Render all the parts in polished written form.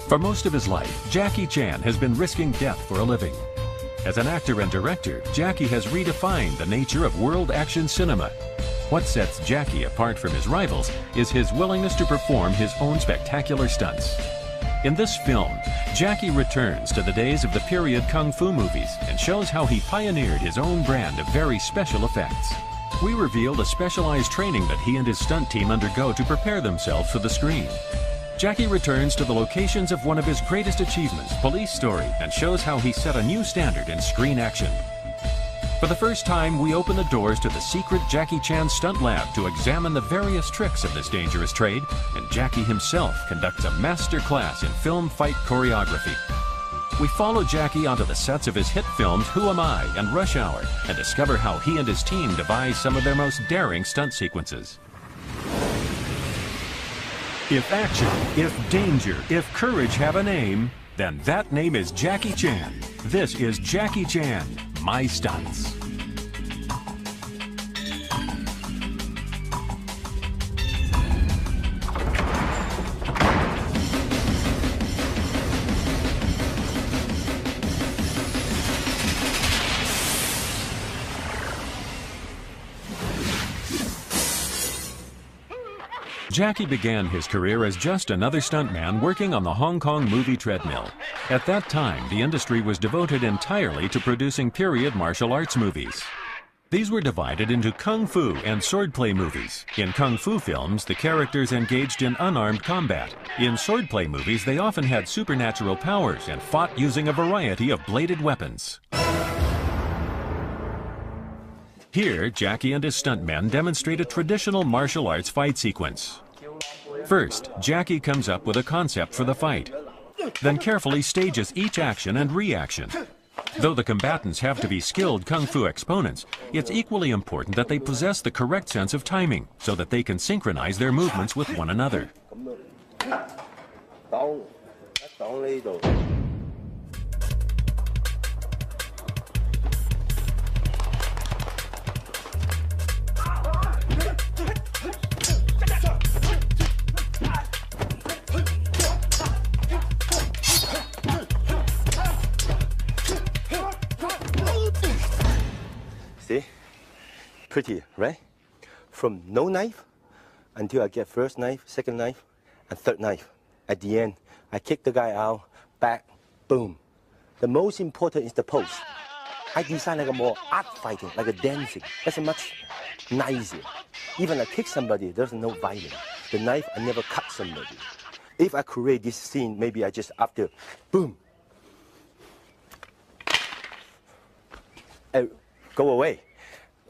For most of his life, Jackie Chan has been risking death for a living. As an actor and director, Jackie has redefined the nature of world action cinema. What sets Jackie apart from his rivals is his willingness to perform his own spectacular stunts. In this film, Jackie returns to the days of the period kung fu movies and shows how he pioneered his own brand of very special effects. We reveal the specialized training that he and his stunt team undergo to prepare themselves for the screen. Jackie returns to the locations of one of his greatest achievements, Police Story, and shows how he set a new standard in screen action. For the first time, we open the doors to the secret Jackie Chan stunt lab to examine the various tricks of this dangerous trade, and Jackie himself conducts a master class in film fight choreography. We follow Jackie onto the sets of his hit films Who Am I and Rush Hour and discover how he and his team devise some of their most daring stunt sequences. If action, if danger, if courage have a name, then that name is Jackie Chan. This is Jackie Chan, My Stunts. Jackie began his career as just another stuntman working on the Hong Kong movie treadmill. At that time, the industry was devoted entirely to producing period martial arts movies. These were divided into kung fu and swordplay movies. In kung fu films, the characters engaged in unarmed combat. In swordplay movies, they often had supernatural powers and fought using a variety of bladed weapons. Here, Jackie and his stuntmen demonstrate a traditional martial arts fight sequence. First, Jackie comes up with a concept for the fight, then carefully stages each action and reaction. Though the combatants have to be skilled kung fu exponents, it's equally important that they possess the correct sense of timing so that they can synchronize their movements with one another. See? Pretty, right? From no knife until I get first knife, second knife, and third knife. At the end, I kick the guy out, back, boom. The most important is the pose. I design like a more art fighting, like a dancing. That's much nicer. Even I kick somebody, there's no violence. The knife, I never cut somebody. If I create this scene, maybe I just after, boom. Go away.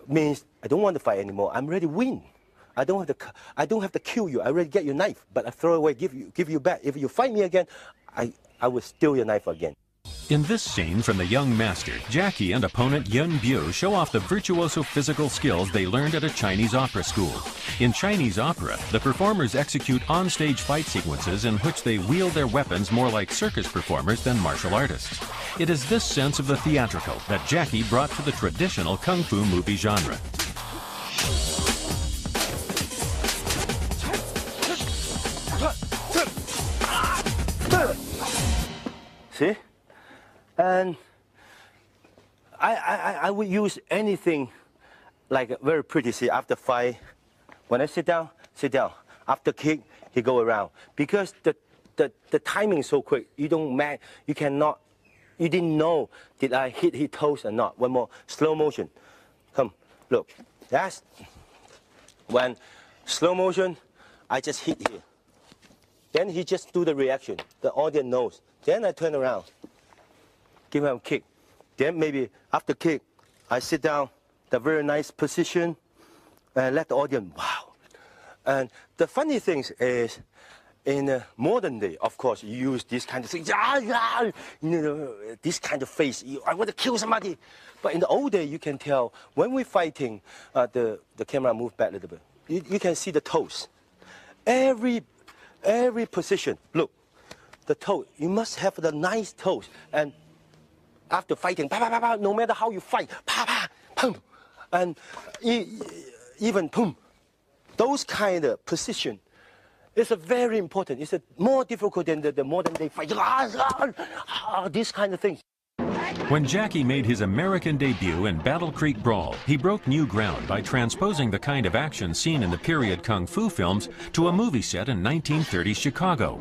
Means I don't want to fight anymore. I'm ready to win. I don't have to kill you. I already get your knife, but I throw away, give you back. If you fight me again, I will steal your knife again. In this scene from The Young Master, Jackie and opponent Yun Bu show off the virtuoso physical skills they learned at a Chinese opera school. In Chinese opera, the performers execute on-stage fight sequences in which they wield their weapons more like circus performers than martial artists. It is this sense of the theatrical that Jackie brought to the traditional kung fu movie genre. See? And I would use anything like very pretty. See, after fight, when I sit down, sit down. After kick, he go around. Because the timing is so quick, you didn't know did I hit his toes or not. One more, slow motion. Come, look. That's when slow motion, I just hit here. Then he just do the reaction. The audience knows. Then I turn around. Give him a kick. Then maybe after kick, I sit down, the very nice position, and let the audience, wow. And the funny thing is, in the modern day, of course, you use this kind of thing, this kind of face, I want to kill somebody. But in the old day, you can tell, when we're fighting, the camera move back a little bit. You can see the toes. Every position, look, the toe, you must have the nice toes. And after fighting, no matter how you fight, pum, and even pum, those kind of position It's a very important. It's a more difficult than the modern day fight. These kind of things. When Jackie made his American debut in Battle Creek Brawl, he broke new ground by transposing the kind of action seen in the period kung fu films to a movie set in 1930s Chicago.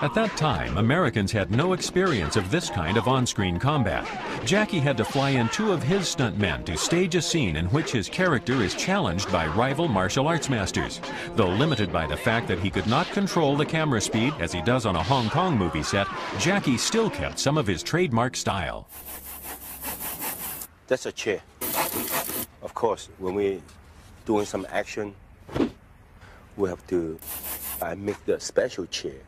At that time, Americans had no experience of this kind of on-screen combat. Jackie had to fly in 2 of his stuntmen to stage a scene in which his character is challenged by rival martial arts masters. Though limited by the fact that he could not control the camera speed as he does on a Hong Kong movie set, Jackie still kept some of his trademark style. That's a chair. Of course, when we're doing some action, we have to make the special chair.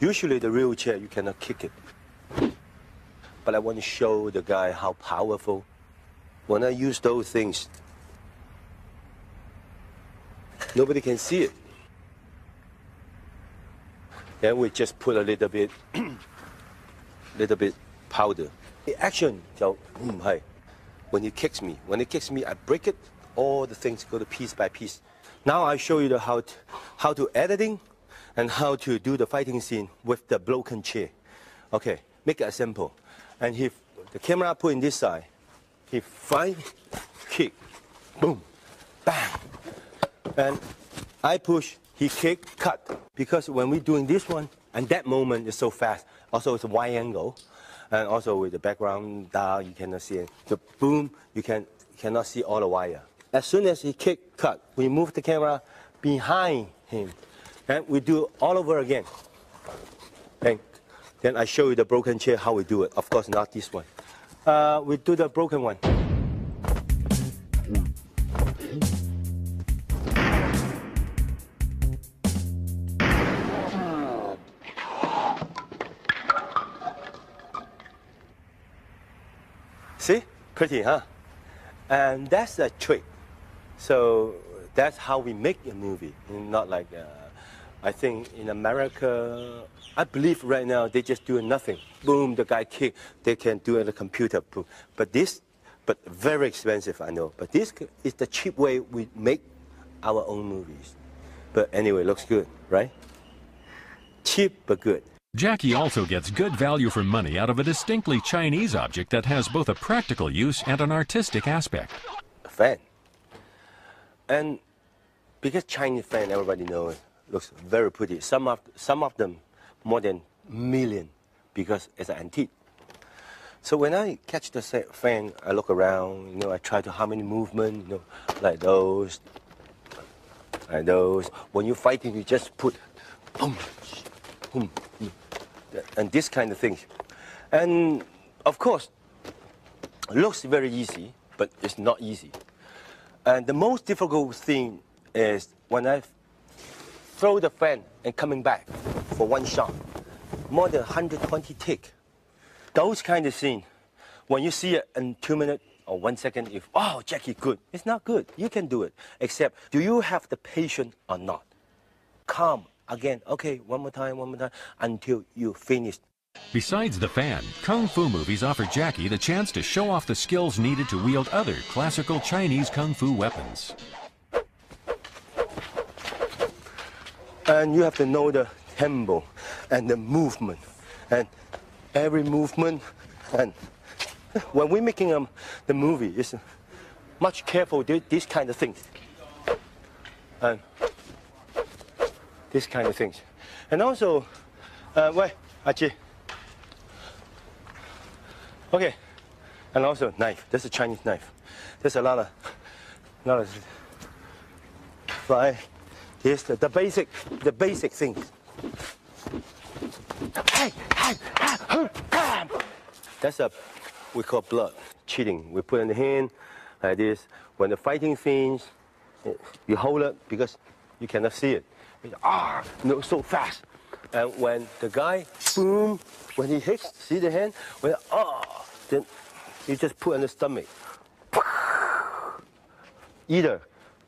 Usually the real chair, you cannot kick it. But I want to show the guy how powerful. When I use those things, nobody can see it. Then we just put a little bit powder. The action, so, when he kicks me, I break it, all the things go to piece by piece. Now I show you how to editing and how to do the fighting scene with the broken chair. Okay, make it simple. And if the camera put in this side, he fight, kick, boom, bang. And I push, he kick, cut. Because when we're doing this one, and that moment is so fast, also it's a wide angle, and also with the background down, you cannot see it. The boom, you cannot see all the wire. As soon as he kick, cut, we move the camera behind him. And we do all over again. And then I show you the broken chair, how we do it. Of course, not this one. We do the broken one. See? Pretty, huh? And that's a trick. So that's how we make a movie. Not like, I think in America, I believe right now they just doing nothing. Boom, the guy kick. They can do it on the computer. Boom. But very expensive, I know. But this is the cheap way we make our own movies. But anyway, looks good, right? Cheap but good. Jackie also gets good value for money out of a distinctly Chinese object that has both a practical use and an artistic aspect. A fan. And because Chinese fan, everybody knows, looks very pretty. Some of them more than a million because it's an antique. So when I catch the fan, I look around, I try to harmony movement, like those, like those. When you're fighting, you just put, boom, boom, and this kind of things. And of course, it looks very easy, but it's not easy. And the most difficult thing is when I throw the fan and coming back for one shot, more than 120 tick. Those kind of scenes, when you see it in 2 minutes or 1 second, if, oh, Jackie, good. It's not good. You can do it. Except, do you have the patience or not? Calm. Again, okay, one more time, until you finish. Besides the fan, Kung Fu movies offer Jackie the chance to show off the skills needed to wield other classical Chinese Kung Fu weapons. And you have to know the tempo and the movement. And every movement, and when we're making the movie, it's much careful, these kind of things. And these kind of things. And also, wait, Achi. Okay, and also knife. That's a Chinese knife. There's a lot of right. Here's the basic things. That's we call blood cheating. We put in the hand like this. When the fighting scenes, you hold it because you cannot see it. So fast. And when the guy, boom, when he hits, see the hand? Then you just put in the stomach. Either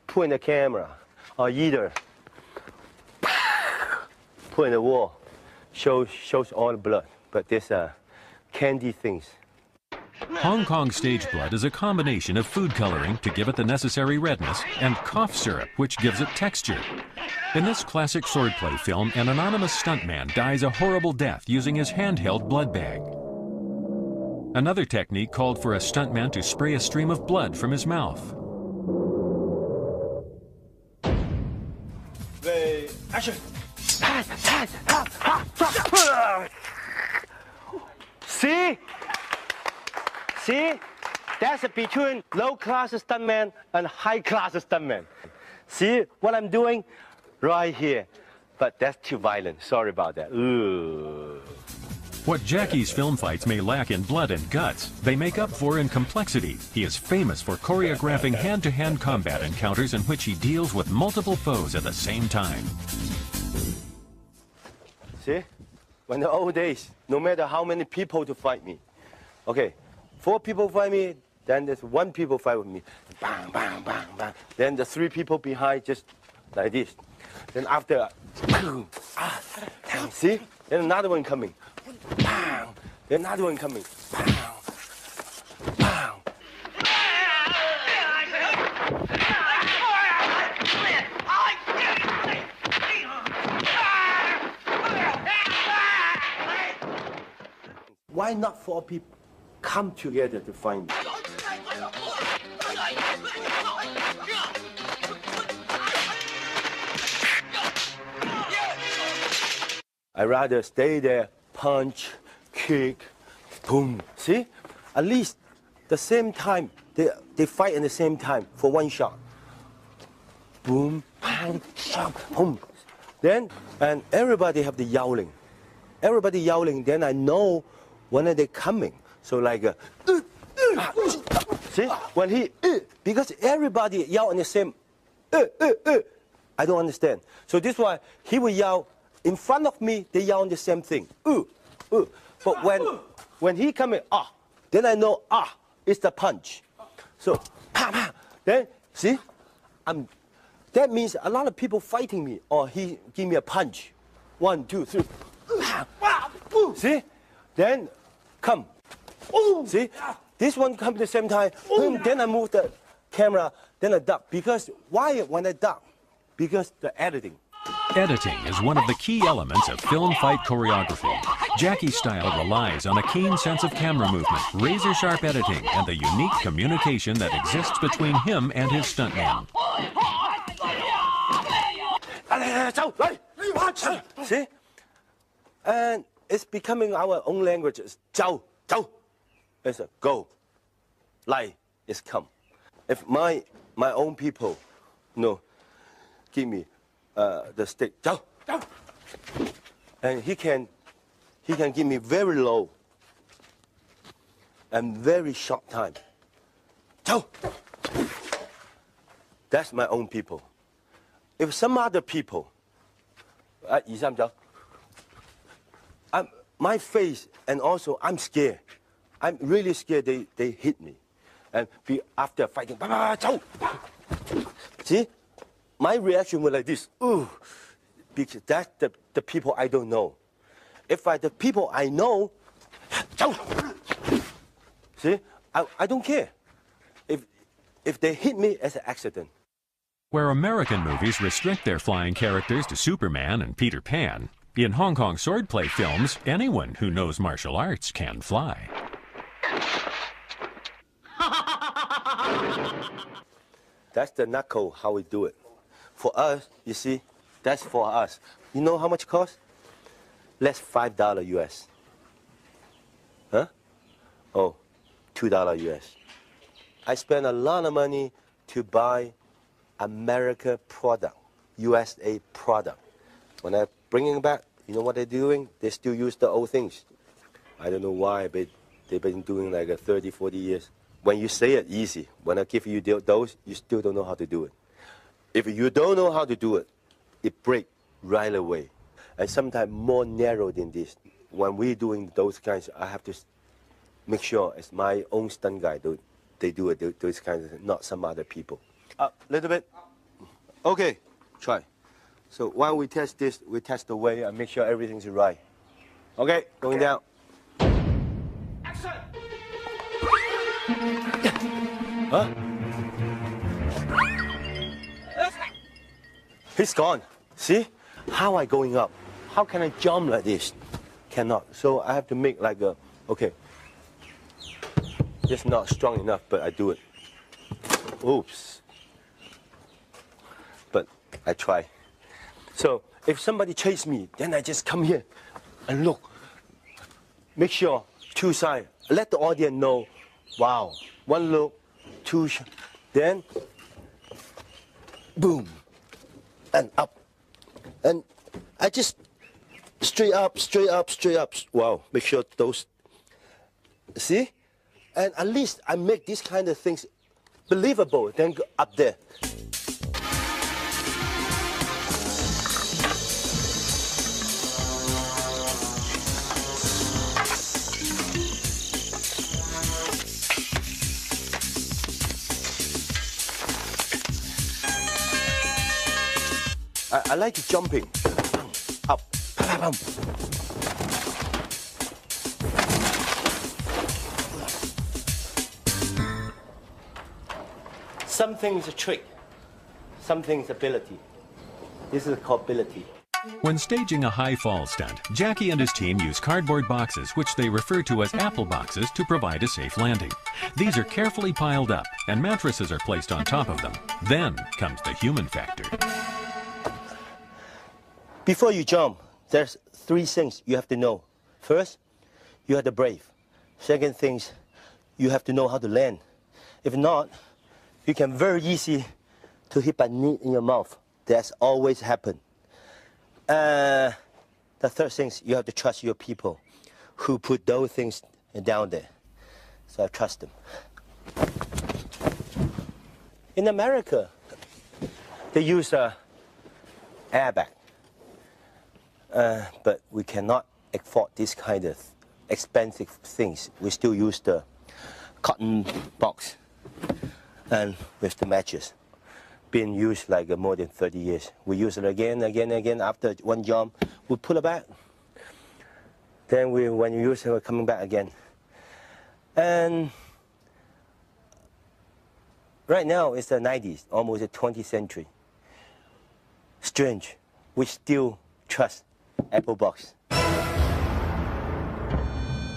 put in the camera, or either put in the wall. Shows all the blood. But there's candy things. Hong Kong stage blood is a combination of food coloring to give it the necessary redness and cough syrup, which gives it texture. In this classic swordplay film, an anonymous stuntman dies a horrible death using his handheld blood bag. Another technique called for a stuntman to spray a stream of blood from his mouth. Action! See? See? That's between low-class stuntman and high-class stuntman. See what I'm doing? Right here. But that's too violent. Sorry about that. Ooh. What Jackie's film fights may lack in blood and guts, they make up for in complexity. He is famous for choreographing hand-to-hand combat encounters in which he deals with multiple foes at the same time. See? When the old days, no matter how many people to fight me. Okay, 4 people fight me, then there's 1 people fight with me. Bang, bang, bang, bang. Then the 3 people behind just like this. Then after, see? Then another one coming. Bang. Then another one coming. Bang. Bang. Why not 4 people come together to find me? I'd rather stay there, punch, kick, boom. See? At least the same time, they fight in the same time for 1 shot. Boom, bang, shot, boom. Then, and everybody have the yelling. Everybody yelling, then I know when are they coming. So like, see? When he, because everybody yell in the same, I don't understand. So this is why he will yell, in front of me, they yell the same thing. But when he come in, then I know, it's the punch. So, then, see, that means a lot of people fighting me, or he give me a punch. 1, 2, 3. See? Then, come. See? This one come at the same time. Then I move the camera, then I duck. Because, why when I duck? Because the editing. Editing is one of the key elements of film fight choreography. Jackie's style relies on a keen sense of camera movement, razor-sharp editing, and the unique communication that exists between him and his stuntman. See? And it's becoming our own language. It's 走, 走. It's a go. 來 is come. If my own people, give me the stick, 走, 走. And he can give me very low and very short time. 走. That's my own people. If some other people, 1, 2, 3, 走. My face, and also I'm scared. I'm really scared they hit me. And after fighting, 走. See? My reaction was like this. Because that's the people I don't know. If the people I know, 走. See? I don't care. If they hit me as an accident. Where American movies restrict their flying characters to Superman and Peter Pan, in Hong Kong swordplay films, anyone who knows martial arts can fly. That's the knuckle, how we do it. For us, you see, that's for us. You know how much it costs? Less $5 US. Huh? Oh, $2 US. I spend a lot of money to buy America product, USA product. When I bring it back, you know what they're doing? They still use the old things. I don't know why, but they've been doing like 30, 40 years. When you say it easy, when I give you those, you still don't know how to do it. If you don't know how to do it, it breaks right away. And sometimes more narrow than this. When we're doing those kinds, I have to make sure it's my own stunt guy, they do it, those kinds of, not some other people. Up a little bit. Okay, try. So while we test this, we test the way and make sure everything's right. Okay, going down. Action! Huh? He's gone. See? How I going up? How can I jump like this? Cannot. So I have to make like a, okay. It's not strong enough, but I do it. Oops. But I try. So if somebody chase me, then I just come here and look. Make sure, two sides. Let the audience know, wow, one look, two, then, boom, and up. And I just straight up, straight up, straight up. Wow, make sure those, see? And at least I make these kind of things believable, then go up there. I like jumping. Up. Something's a trick. Something's ability. This is called ability. When staging a high fall stunt, Jackie and his team use cardboard boxes, which they refer to as apple boxes, to provide a safe landing. These are carefully piled up, and mattresses are placed on top of them. Then comes the human factor. Before you jump, there's three things you have to know. First, you have to brave. Second things, you have to know how to land. If not, you can very easy to hit a knee in your mouth. That's always happen. The third thing is you have to trust your people who put those things down there. So I trust them. In America, they use a airbag. But we cannot afford this kind of expensive things. We still use the cotton box and with the matches. Been used like more than 30 years. We use it again. After one jump, we pull it back. Then when you use it, we're coming back again. And right now it's the 90s, almost the 20th century. Strange. We still trust apple box.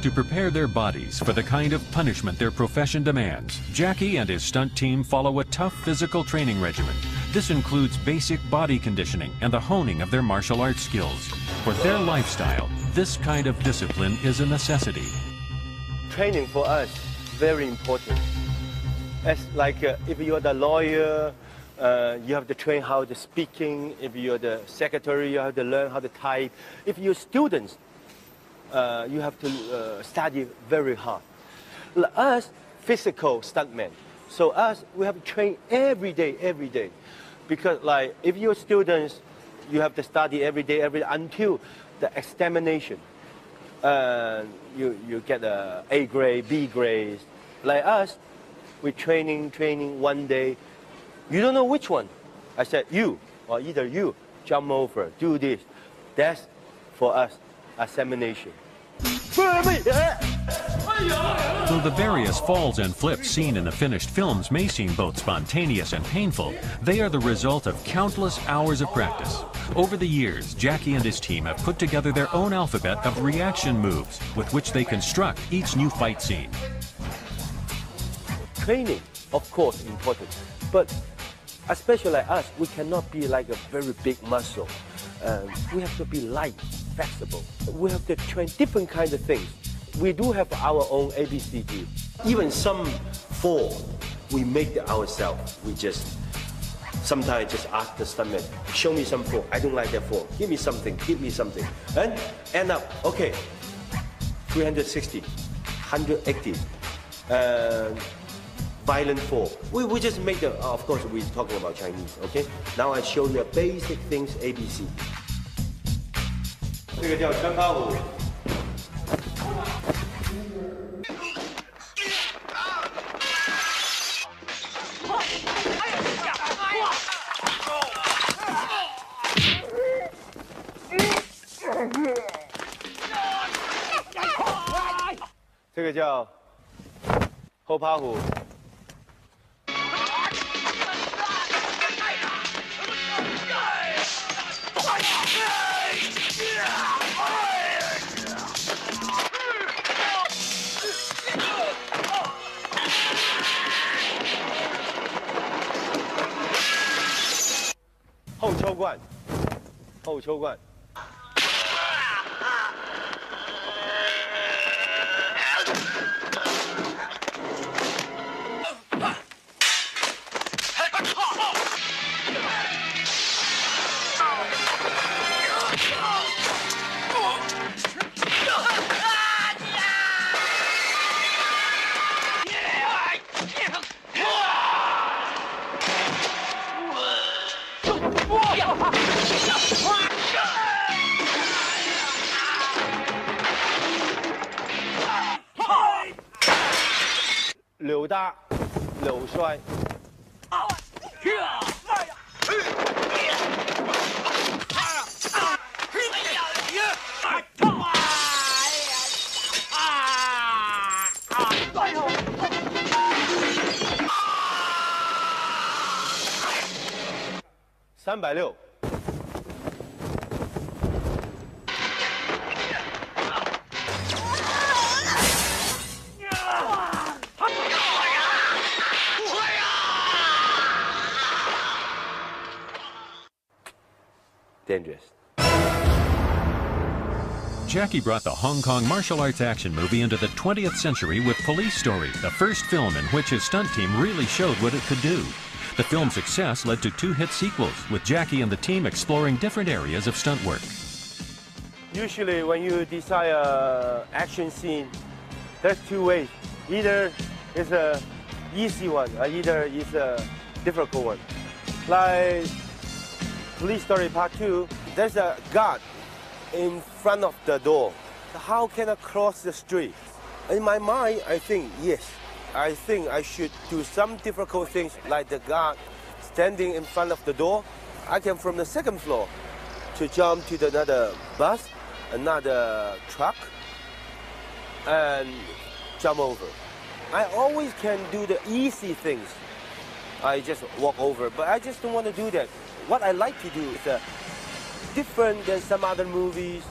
To prepare their bodies for the kind of punishment their profession demands, Jackie and his stunt team follow a tough physical training regimen. This includes basic body conditioning and the honing of their martial arts skills. For their lifestyle, this kind of discipline is a necessity. Training for us, very important. As like if you're the lawyer, you have to train how to speaking. If you're the secretary, you have to learn how to type. If you're students, you have to study very hard. Us, physical stuntmen. So us, we have to train every day. Because like, if you're students, you have to study every day until the examination. You get A grade, B grades. Like us, we training one day. You don't know which one. I said, you, or either you, jump over, do this. That's, for us, examination. Though the various falls and flips seen in the finished films may seem both spontaneous and painful, they are the result of countless hours of practice. Over the years, Jackie and his team have put together their own alphabet of reaction moves with which they construct each new fight scene. Training, of course, important, but especially like us, we cannot be like a very big muscle. We have to be light, flexible. We have to train different kinds of things. We do have our own ABCD. Even some fall, we make it ourselves. We just, sometimes just ask the stuntman, show me some fall. I don't like that fall. Give me something. And end up, okay, 360, 180. Violent fall. We just make the, of course we're talking about Chinese, okay? Now I show you basic things, ABC. 这个叫穿八舞。这个叫后趴虎。冠，后秋冠。柳搭，柳摔。360。Dangerous. Jackie brought the Hong Kong martial arts action movie into the 20th century with Police Story, the first film in which his stunt team really showed what it could do. The film's success led to 2 hit sequels, with Jackie and the team exploring different areas of stunt work. Usually when you design an action scene, there's 2 ways. Either it's an easy one, or either it's a difficult one. Like Police Story Part 2, there's a guard in front of the door. How can I cross the street? In my mind, I think, yes. I think I should do some difficult things like the guard standing in front of the door. I can from the 2nd floor to jump to another bus, another truck, and jump over. I always can do the easy things. I just walk over, but I just don't want to do that. What I like to do is different than some other movies.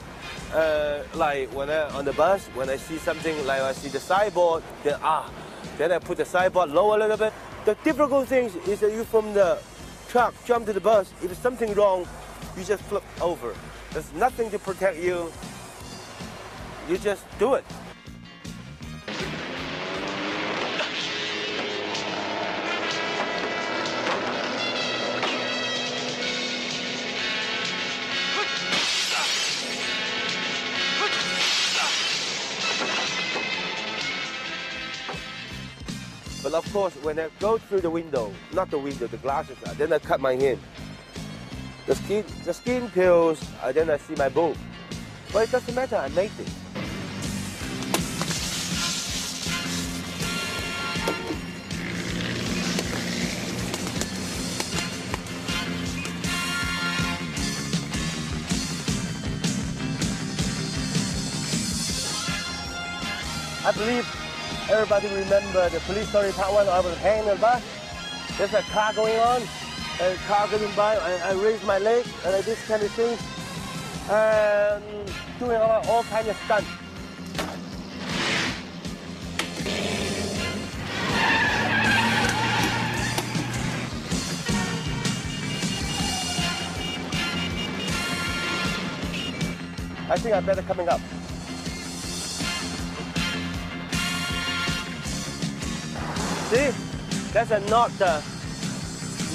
Like when on the bus, when I see something, like I see the sideboard, then I put the sideboard low a little bit. The difficult thing is that you from the truck jump to the bus. If there's something wrong, you just flip over. There's nothing to protect you. You just do it. But of course, when I go through the window, not the window, the glasses, then I cut my hand. The skin peels, then I see my bone. But it doesn't matter, I made it. I believe everybody remember the Police Story Part 1. I was hanging on the bus. There's a car going on, and a car going by, and I raised my leg, and I did this kind of thing, and doing all kinds of stunts. I think I better coming up. See, that's not the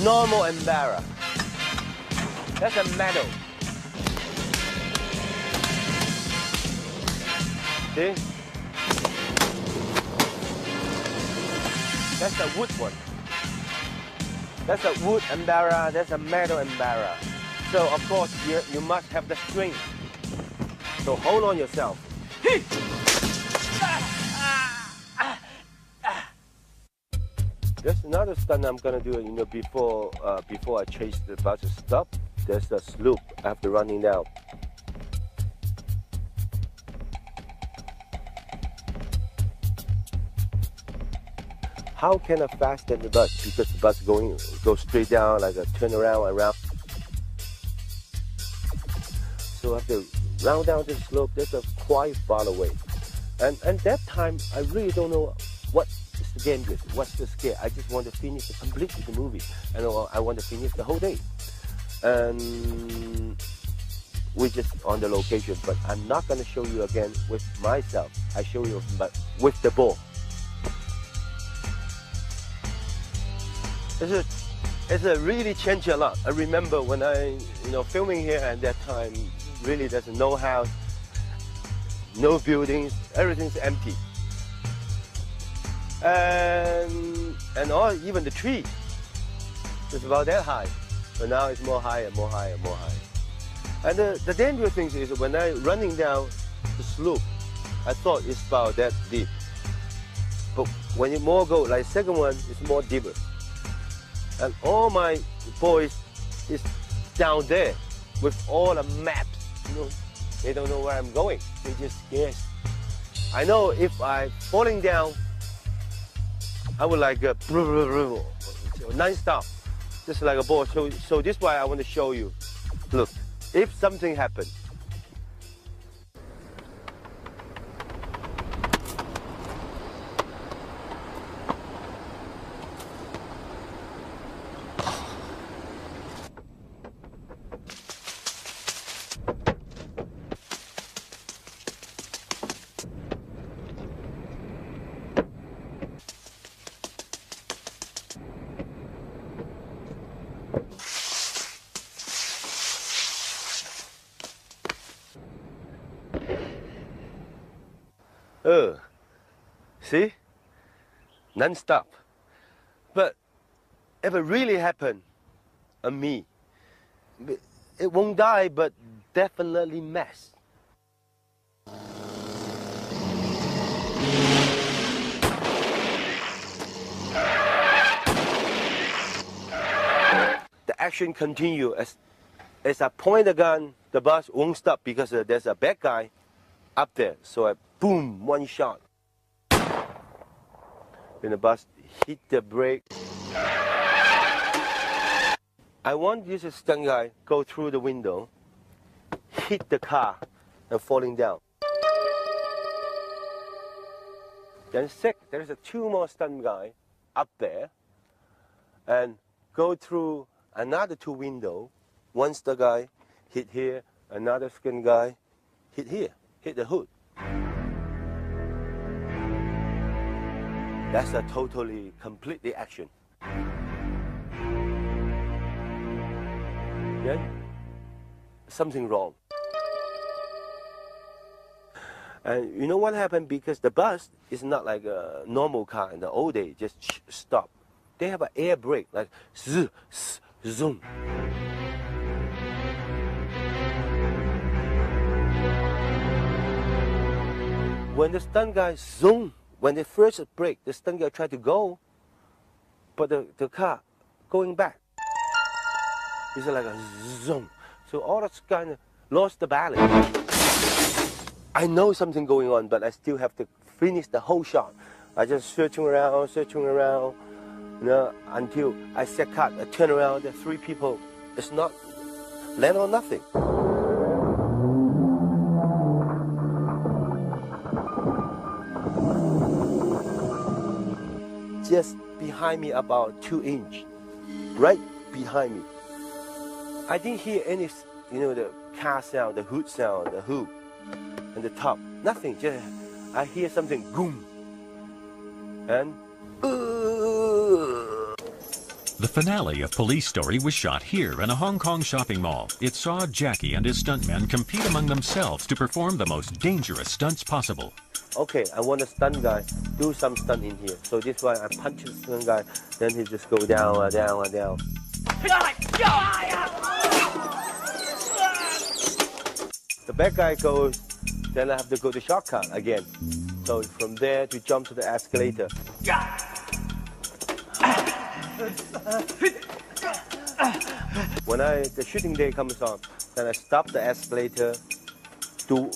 normal embarrass. That's a metal. See? That's a wood one. That's a wood embarrass, that's a metal embarrass. So of course you must have the strength. So hold on yourself. There's another stunt I'm gonna do, before I chase the bus to stop. There's a slope I have to running down. How can I fasten the bus? Because the bus go straight down, like a turn around. So I have to round down the slope. That's a quite far away. And that time, I really don't know what is the dangerous, what's the scare. I just want to finish completely the movie. And I want to finish the whole day. and we're just on the location. But I'm not going to show you again with myself. I show you but with the ball. It's a really changed a lot. I remember when I, filming here at that time, really there's no house, no buildings, everything's empty. And all, even the tree is about that high. But now it's more higher, more higher, more higher. And the dangerous thing is when I'm running down the slope, I thought it's about that deep. But when you more go, like second one, it's more deeper. And all my boys is down there with all the maps. They don't know where I'm going. They just scared. I know if I'm falling down, I would like non-stop, just like a ball. So this is why I want to show you. Look, if something happens, see? Non-stop. But if it really happened on me, it won't die, but definitely mess. The action continues. As I point the gun, the bus won't stop because there's a bad guy up there. So I boom, one shot. Then the bus hit the brake. I want this stunt guy go through the window, hit the car, and falling down. Then there's two more stunt guy up there, and go through another two window. One stunt guy hit here, another stunt guy hit here, hit the hood. That's a completely action. Then something wrong. And you know what happened? Because the bus is not like a normal car in the old days, just stop. They have an air brake, like zoom. When the stunt guy zoom, when they first brake, the stunt guy tried to go, but the car going back. It's like a zoom. So all the guys lost the balance. I know something going on, but I still have to finish the whole shot. I just searching around, until I set cut. I turn around, there are three people. It's not land or nothing. Just behind me, about 2 inches, right behind me. I didn't hear any, the car sound, the hood sound, the hoop, and the top. Nothing. Just I hear something, boom, and. The finale of Police Story was shot here in a Hong Kong shopping mall. It saw Jackie and his stuntmen compete among themselves to perform the most dangerous stunts possible. Okay, I want a stunt guy do some stunt in here. So this why I punch the stunt guy, then he just go down, down, down. The bad guy goes, then I have to go to shortcut again. So from there to jump to the escalator. When the shooting day comes on, then I stop the escalator, do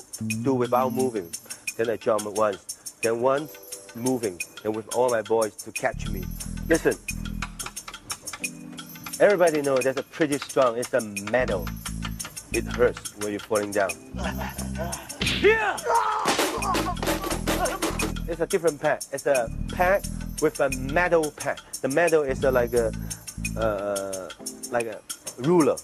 without moving. Then I jump once, then once moving, and with all my boys to catch me. Listen, everybody knows that's a pretty strong, it's a metal. It hurts when you're falling down. It's a different pack. It's a pack with a metal pack. The metal is like a ruler.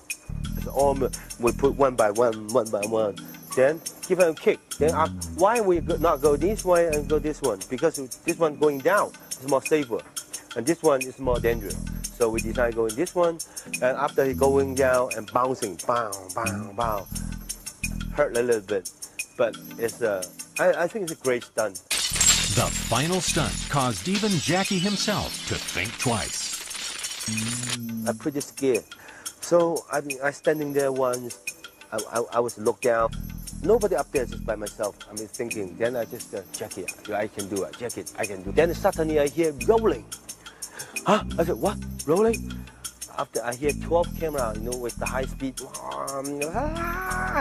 arm, we put one by one. Then give him a kick. Then why we not go this way and go this one? Because this one going down is more safer, and this one is more dangerous. So we decided going this one, and after he going down and bouncing, bow, bow, hurt a little bit, but it's I think it's a great stunt. The final stunt caused even Jackie himself to think twice. I'm pretty scared. So I standing there once, I was looked down. Nobody up there, just by myself. I mean, thinking. Then I just, Jackie, I can do it. Jackie, I can do it. Then suddenly I hear rolling. Huh? I said, what? Rolling? After I hear 12 camera, you know, with the high speed.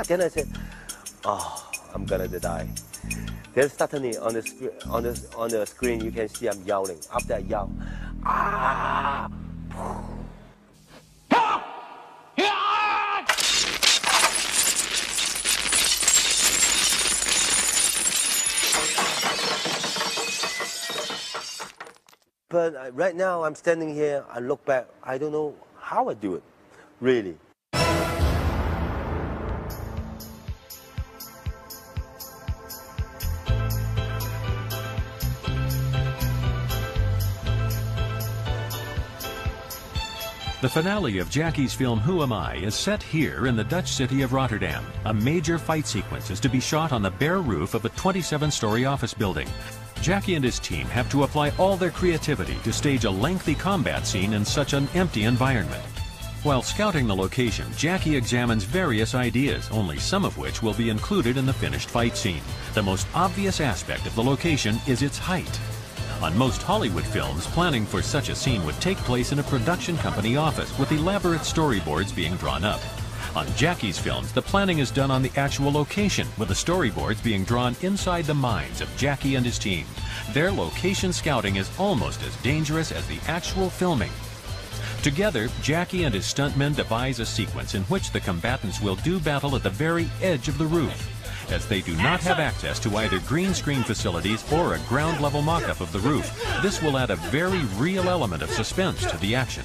Then I said, oh, I'm gonna die. Then suddenly on the screen, you can see I'm yelling. After I yell, ah! But right now, I'm standing here, I look back, I don't know how I do it, really. The finale of Jackie's film Who Am I is set here in the Dutch city of Rotterdam. A major fight sequence is to be shot on the bare roof of a 27-story office building. Jackie and his team have to apply all their creativity to stage a lengthy combat scene in such an empty environment. While scouting the location, Jackie examines various ideas, only some of which will be included in the finished fight scene. The most obvious aspect of the location is its height. On most Hollywood films, planning for such a scene would take place in a production company office with elaborate storyboards being drawn up. On Jackie's films, the planning is done on the actual location, with the storyboards being drawn inside the minds of Jackie and his team. Their location scouting is almost as dangerous as the actual filming. Together, Jackie and his stuntmen devise a sequence in which the combatants will do battle at the very edge of the roof. As they do not have access to either green screen facilities or a ground-level mock-up of the roof, this will add a very real element of suspense to the action.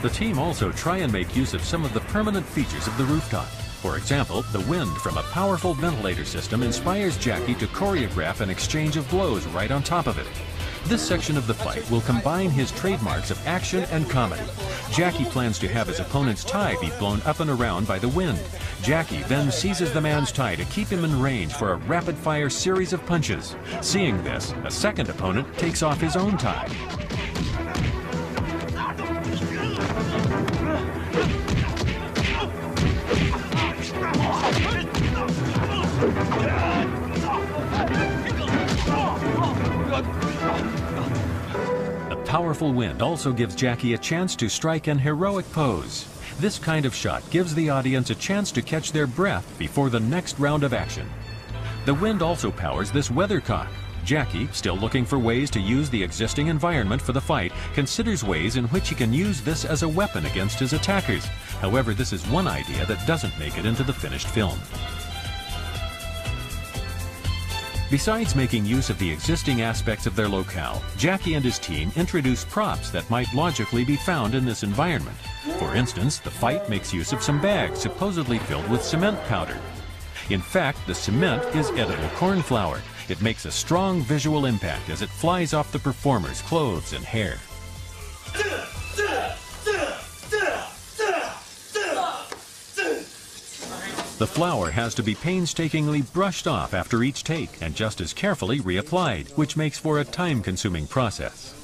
The team also try and make use of some of the permanent features of the rooftop. For example, the wind from a powerful ventilator system inspires Jackie to choreograph an exchange of blows right on top of it. This section of the fight will combine his trademarks of action and comedy. Jackie plans to have his opponent's tie be blown up and around by the wind. Jackie then seizes the man's tie to keep him in range for a rapid-fire series of punches. Seeing this, a second opponent takes off his own tie. The powerful wind also gives Jackie a chance to strike an heroic pose. This kind of shot gives the audience a chance to catch their breath before the next round of action. The wind also powers this weathercock. Jackie, still looking for ways to use the existing environment for the fight, considers ways in which he can use this as a weapon against his attackers. However, this is one idea that doesn't make it into the finished film. Besides making use of the existing aspects of their locale, Jackie and his team introduce props that might logically be found in this environment. For instance, the fight makes use of some bags supposedly filled with cement powder. In fact, the cement is edible corn flour. It makes a strong visual impact as it flies off the performer's clothes and hair. The flour has to be painstakingly brushed off after each take and just as carefully reapplied, which makes for a time-consuming process.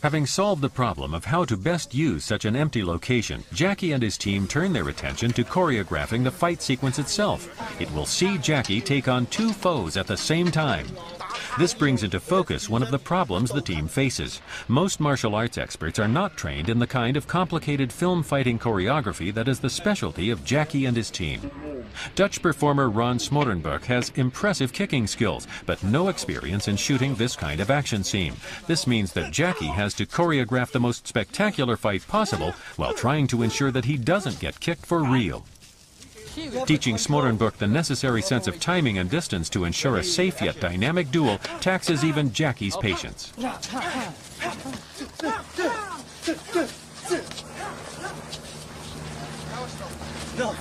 Having solved the problem of how to best use such an empty location, Jackie and his team turn their attention to choreographing the fight sequence itself. It will see Jackie take on two foes at the same time. This brings into focus one of the problems the team faces. Most martial arts experts are not trained in the kind of complicated film fighting choreography that is the specialty of Jackie and his team. Dutch performer Ron Smorenburg has impressive kicking skills, but no experience in shooting this kind of action scene. This means that Jackie has to choreograph the most spectacular fight possible while trying to ensure that he doesn't get kicked for real. Teaching Smorenburg the necessary sense of timing and distance to ensure a safe yet dynamic duel taxes even Jackie's patience. No,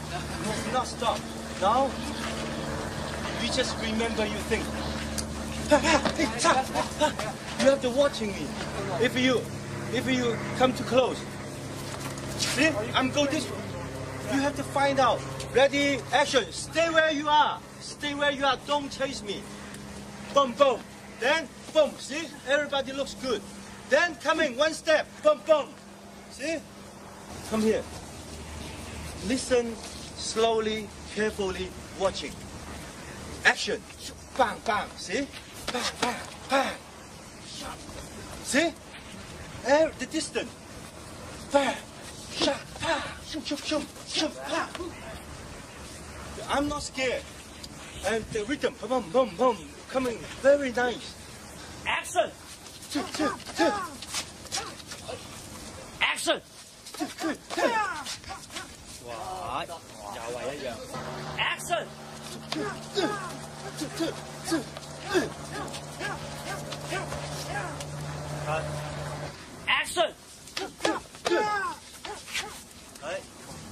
not stop. Now, you just remember your thing. You have to watching me. If you come too close, see, I'm going this way. You have to find out. Ready, action. Stay where you are. Stay where you are. Don't chase me. Boom, boom. Then, boom. See, everybody looks good. Then coming one step. Boom, boom. See, come here. Listen slowly, carefully, watching. Action. Bang, bang. See? Bang, bang, bang. See? The distance. Bang. Shot. Shoot, shoot, shoot, shoot. I'm not scared. And the rhythm, boom, boom, boom, coming very nice. Action. Action. Wow, action. Action.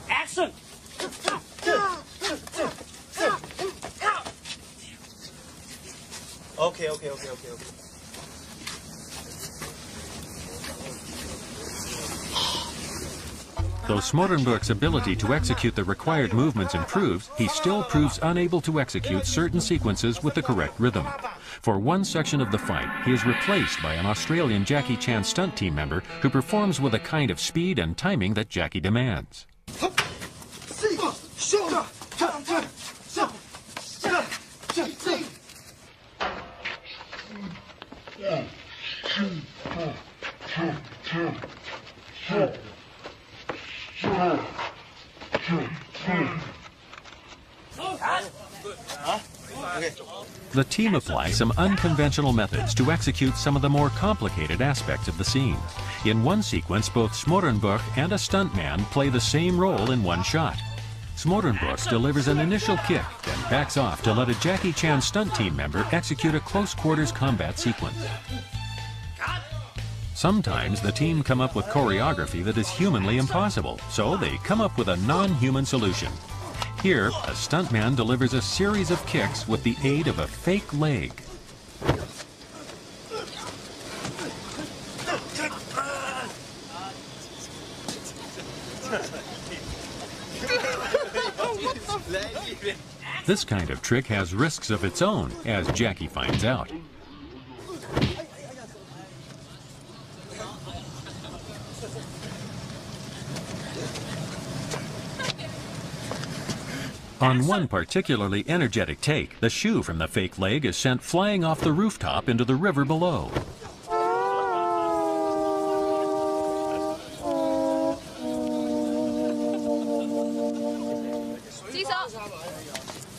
Action. Okay. Though Smorenburg's ability to execute the required movements improves, he still proves unable to execute certain sequences with the correct rhythm. For one section of the fight, he is replaced by an Australian Jackie Chan stunt team member who performs with a kind of speed and timing that Jackie demands. The team applies some unconventional methods to execute some of the more complicated aspects of the scene. In one sequence, both Smorenburg and a stuntman play the same role in one shot. Smorenburg delivers an initial kick, then backs off to let a Jackie Chan stunt team member execute a close-quarters combat sequence. Sometimes the team come up with choreography that is humanly impossible, so they come up with a non-human solution. Here, a stuntman delivers a series of kicks with the aid of a fake leg. This kind of trick has risks of its own, as Jackie finds out. On one particularly energetic take, the shoe from the fake leg is sent flying off the rooftop into the river below.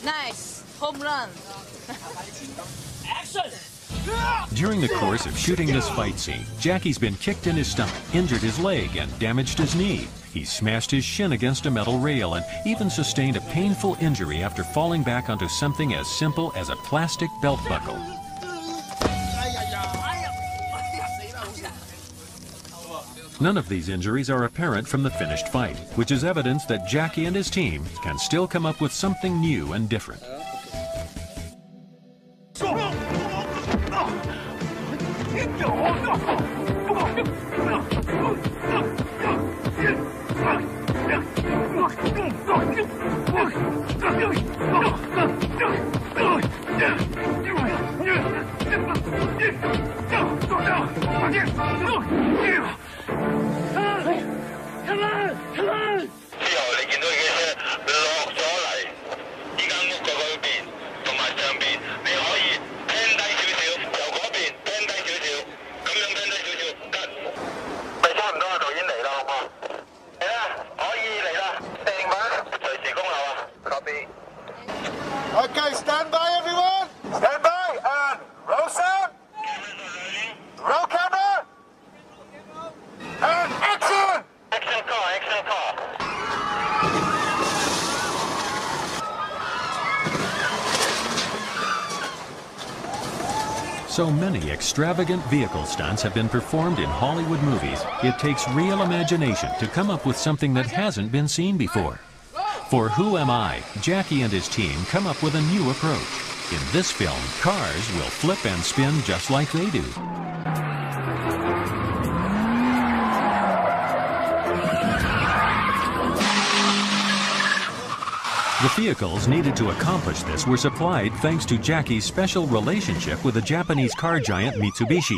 Nice. Home run. Action! During the course of shooting this fight scene, Jackie's been kicked in his stomach, injured his leg, and damaged his knee. He smashed his shin against a metal rail and even sustained a painful injury after falling back onto something as simple as a plastic belt buckle. None of these injuries are apparent from the finished fight, which is evidence that Jackie and his team can still come up with something new and different. So many extravagant vehicle stunts have been performed in Hollywood movies, it takes real imagination to come up with something that hasn't been seen before. For Who Am I?, Jackie and his team come up with a new approach. In this film, cars will flip and spin just like they do. The vehicles needed to accomplish this were supplied thanks to Jackie's special relationship with the Japanese car giant Mitsubishi.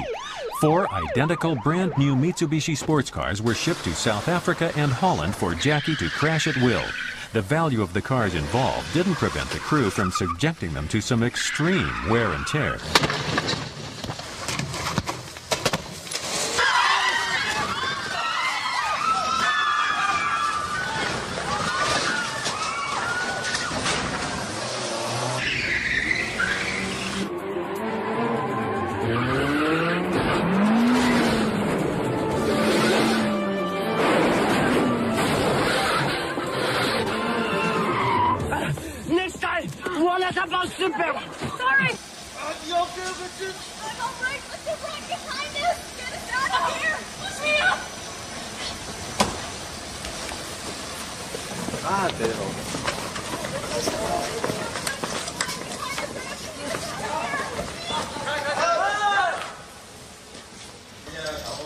4 identical brand new Mitsubishi sports cars were shipped to South Africa and Holland for Jackie to crash at will. The value of the cars involved didn't prevent the crew from subjecting them to some extreme wear and tear. Sorry. You okay with this? I'm all right. What's the wrong behind us? Get us out of here. Push me up. Ah, devil.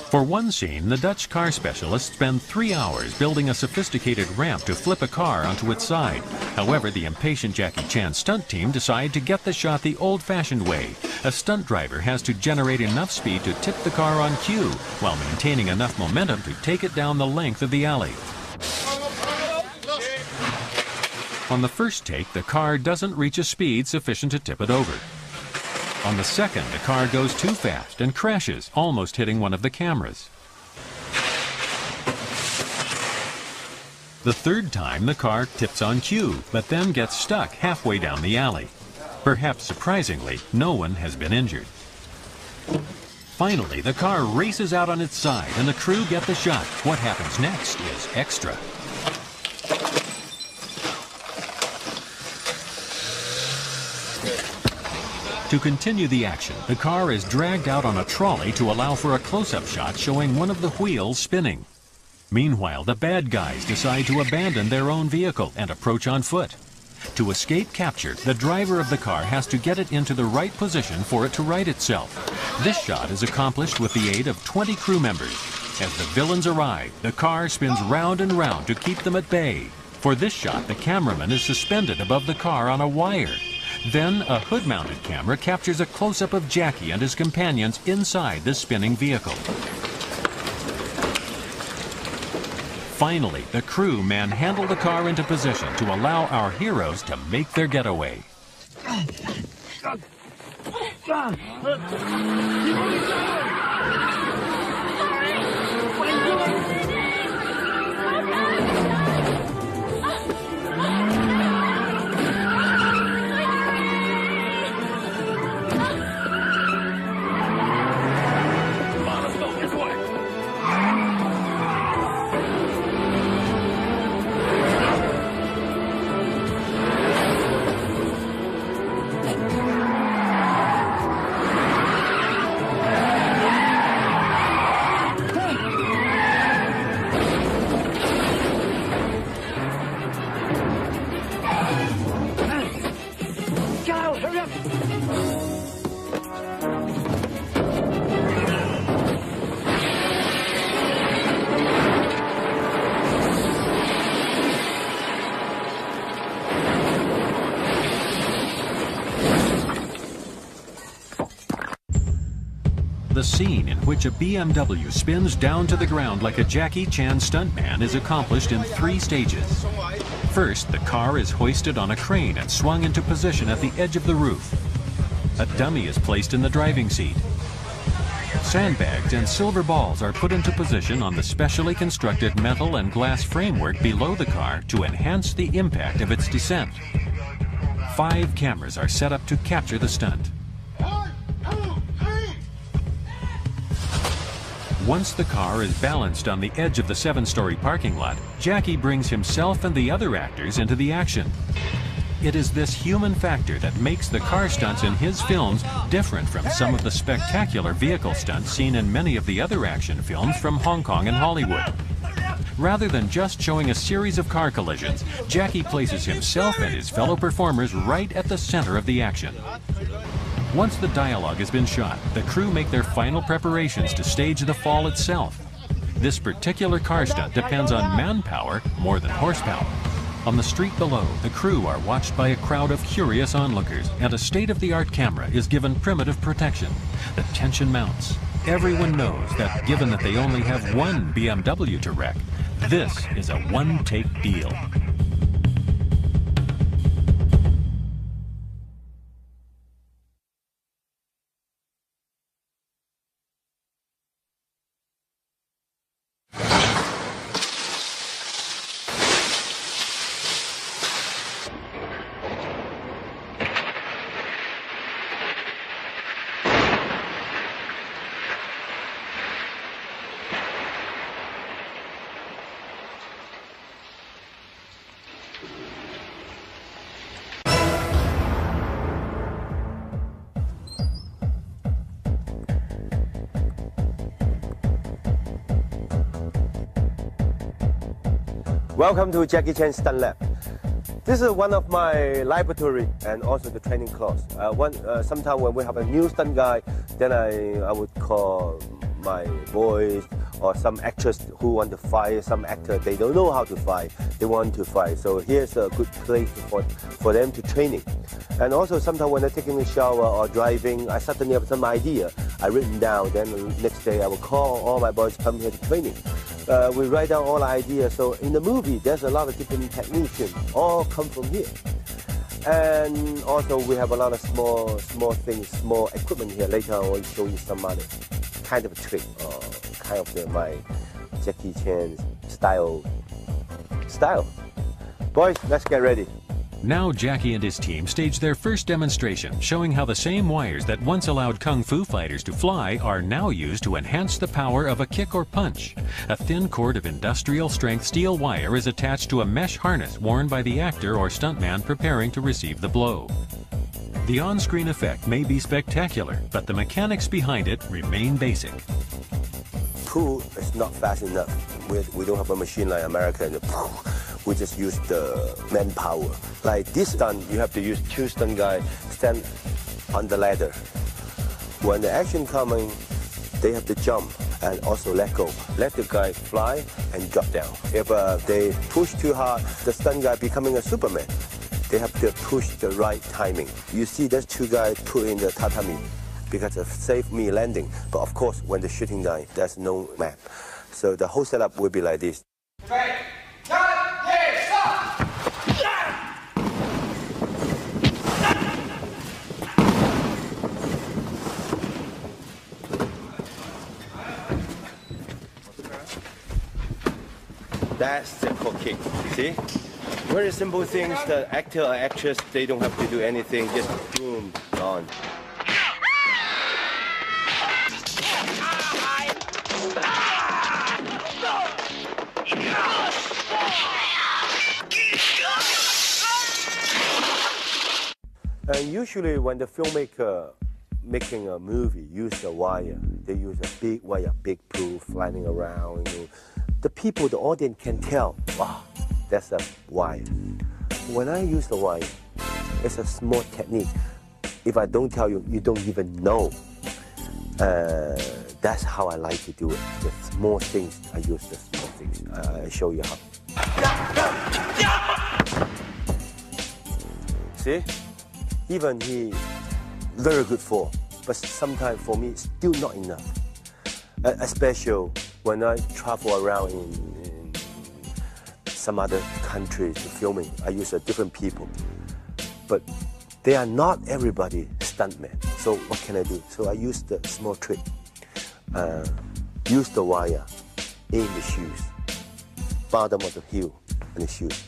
For one scene, the Dutch car specialists spend 3 hours building a sophisticated ramp to flip a car onto its side. However, the impatient Jackie Chan stunt team decide to get the shot the old-fashioned way. A stunt driver has to generate enough speed to tip the car on cue, while maintaining enough momentum to take it down the length of the alley. On the first take, the car doesn't reach a speed sufficient to tip it over. On the second, the car goes too fast and crashes, almost hitting one of the cameras. The third time, the car tips on cue, but then gets stuck halfway down the alley. Perhaps surprisingly, no one has been injured. Finally, the car races out on its side and the crew get the shot. What happens next is extra. To continue the action, the car is dragged out on a trolley to allow for a close-up shot showing one of the wheels spinning. Meanwhile, the bad guys decide to abandon their own vehicle and approach on foot. To escape capture, the driver of the car has to get it into the right position for it to right itself. This shot is accomplished with the aid of 20 crew members. As the villains arrive, the car spins round and round to keep them at bay. For this shot, the cameraman is suspended above the car on a wire. Then, a hood-mounted camera captures a close-up of Jackie and his companions inside the spinning vehicle. Finally, the crew manhandle the car into position to allow our heroes to make their getaway. The scene in which a BMW spins down to the ground like a Jackie Chan stuntman is accomplished in 3 stages. First, the car is hoisted on a crane and swung into position at the edge of the roof. A dummy is placed in the driving seat. Sandbags and silver balls are put into position on the specially constructed metal and glass framework below the car to enhance the impact of its descent. 5 cameras are set up to capture the stunt. Once the car is balanced on the edge of the 7-story parking lot, Jackie brings himself and the other actors into the action. It is this human factor that makes the car stunts in his films different from some of the spectacular vehicle stunts seen in many of the other action films from Hong Kong and Hollywood. Rather than just showing a series of car collisions, Jackie places himself and his fellow performers right at the center of the action. Once the dialogue has been shot, the crew make their final preparations to stage the fall itself. This particular car stunt depends on manpower more than horsepower. On the street below, the crew are watched by a crowd of curious onlookers, and a state-of-the-art camera is given primitive protection. The tension mounts. Everyone knows that given that they only have one BMW to wreck, this is a one-take deal. Welcome to Jackie Chan Stunt Lab. This is one of my laboratory and also the training class. Sometimes when we have a new stunt guy, then I would call my boys or some actors who want to fight, some actor, they don't know how to fight, they want to fight. So here's a good place for them to training. And also sometimes when they're taking a shower or driving, I suddenly have some idea. I written down, then the next day I will call all my boys to come here to training. We write down all the ideas. So in the movie, there's a lot of different techniques, all come from here. And also we have a lot of small things, small equipment here. Later I will show you some other kind of trick, or kind of my Jackie Chan style. Boys, let's get ready. Now Jackie and his team stage their first demonstration, showing how the same wires that once allowed kung fu fighters to fly are now used to enhance the power of a kick or punch. A thin cord of industrial strength steel wire is attached to a mesh harness worn by the actor or stuntman preparing to receive the blow. The on-screen effect may be spectacular, but the mechanics behind it remain basic. Pull is not fast enough. We don't have a machine like America. We just use the manpower. Like this stunt, you have to use two stunt guys stand on the ladder. When the action coming, they have to jump and also let go. Let the guy fly and drop down. If they push too hard, the stunt guy becoming a Superman. They have to push the right timing. You see those two guys put in the tatami because it saved me landing. But of course, when the shooting down, there's no map. So the whole setup will be like this. Right. That's the core kick, see? Very simple things, the actor or actress, they don't have to do anything, just boom, on. And usually when the filmmaker making a movie use a wire, they use a big wire, big proof, flying around. You know. The people, the audience can tell, wow, that's a wire. When I use the wire, it's a small technique. If I don't tell you, you don't even know. That's how I like to do it. The small things, I use the small things. I show you how. See? Even he very good for, but sometimes for me, still not enough. Especially when I travel around in some other countries filming, I use a different people. But they are not everybody stuntmen. So what can I do? So I use the small trick. Use the wire in the shoes, bottom of the heel and the shoes.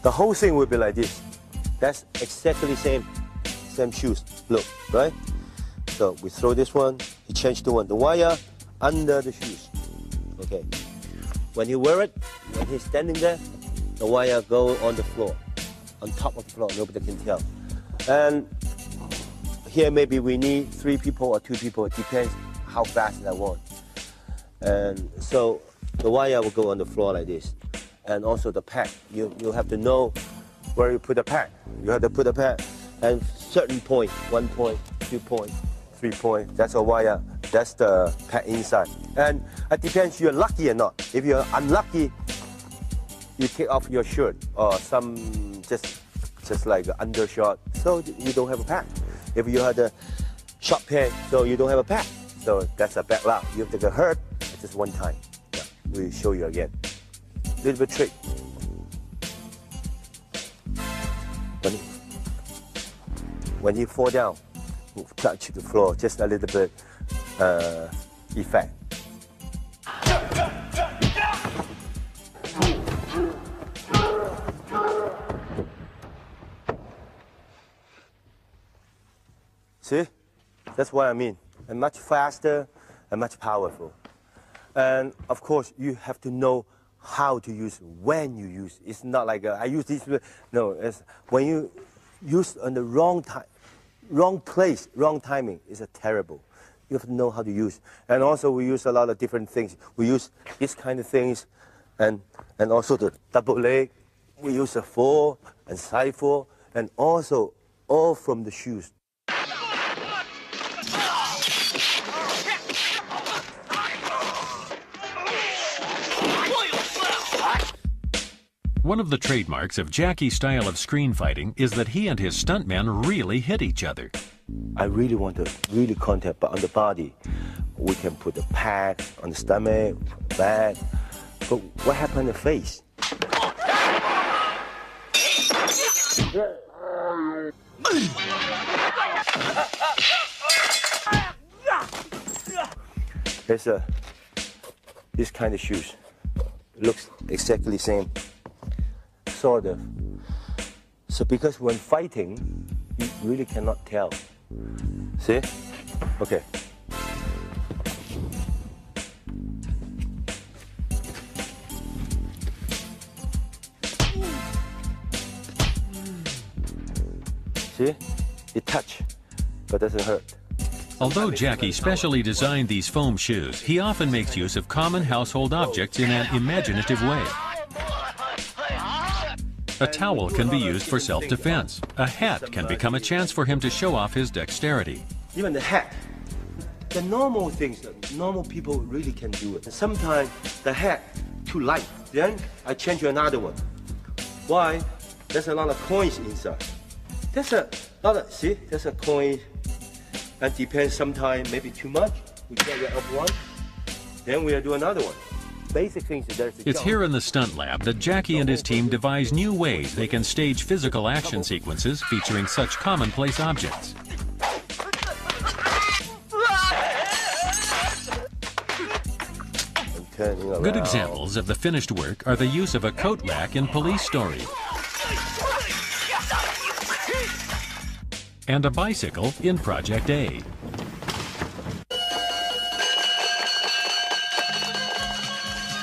The whole thing will be like this. That's exactly same shoes. Look, right? So we throw this one, he changed the one, the wire under the shoes. Okay. When he wear it, when he's standing there, the wire go on the floor. on top of the floor, nobody can tell. And here maybe we need 3 people or 2 people, it depends how fast I want. And so the wire will go on the floor like this. And also the pad, you have to know where you put the pad. You have to put the pad at certain point, 1 point, 2 point, 3 point, that's a wire, that's the pad inside. And it depends if you're lucky or not. If you're unlucky, you take off your shirt or some just like an undershirt, so you don't have a pad. If you had a short pants, so you don't have a pad. So that's a bad luck. You have to get hurt just one time. Yeah, we'll show you again. Little bit trick. When he fall down, touch the floor, just a little bit effect. See? That's what I mean. And much faster and much powerful. And of course, you have to know how to use, when you use. It's not like I use this. No, it's when you use on the wrong time, wrong place, wrong timing. It's a terrible. You have to know how to use. And also, we use a lot of different things. We use this kind of things, and also the double leg. We use a 4 and side 4, and also all from the shoes. One of the trademarks of Jackie's style of screen fighting is that he and his stuntmen really hit each other. I really want to really contact, but on the body, we can put the pad on the stomach, back. But what happened to the face? There's this kind of shoes. It looks exactly the same. Sort of. So because when fighting, you really cannot tell. See? Okay. See? It touch, but doesn't hurt. Although Jackie specially designed these foam shoes, he often makes use of common household objects in an imaginative way. A towel can be used for self-defense. A hat can become a chance for him to show off his dexterity. Even the hat, the normal things that normal people really can do it. Sometimes the hat too light, then I change to another one. Why? There's a lot of coins inside. There's a lot of, see, there's a coin. And depends, sometimes maybe too much. We get rid of one, then we'll do another one. Basic things. It's here in the stunt lab that Jackie and his team devise new ways they can stage physical action sequences featuring such commonplace objects. Good examples of the finished work are the use of a coat rack in Police Story and a bicycle in Project A.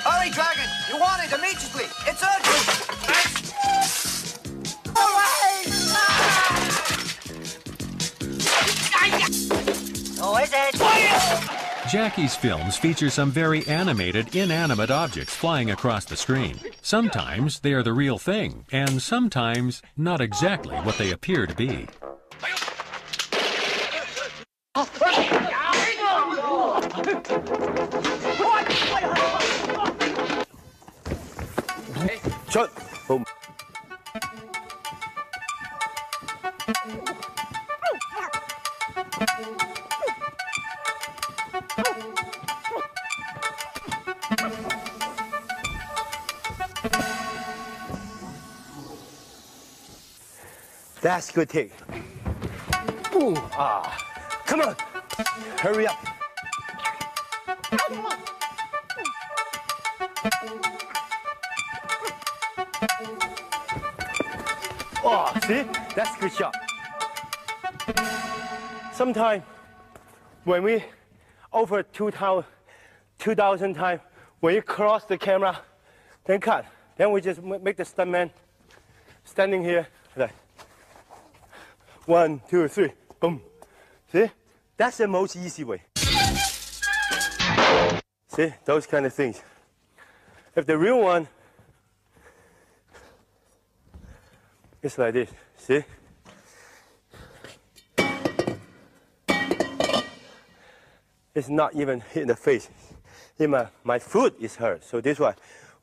Hurry, Dragon! You want it immediately! It's urgent! Oh, is it? Jackie's films feature some very animated, inanimate objects flying across the screen. Sometimes they are the real thing, and sometimes not exactly what they appear to be. Shut. Boom. That's good take. Ooh, come on, hurry up. Oh, see? That's a good shot. Sometimes when we over 2,000 times, when you cross the camera, then cut. Then we just make the stuntman standing here Like 1, 2, 3, boom. See? That's the most easy way. See? Those kind of things. If the real one is like this, see? It's not even hit the face. My foot is hurt. So this why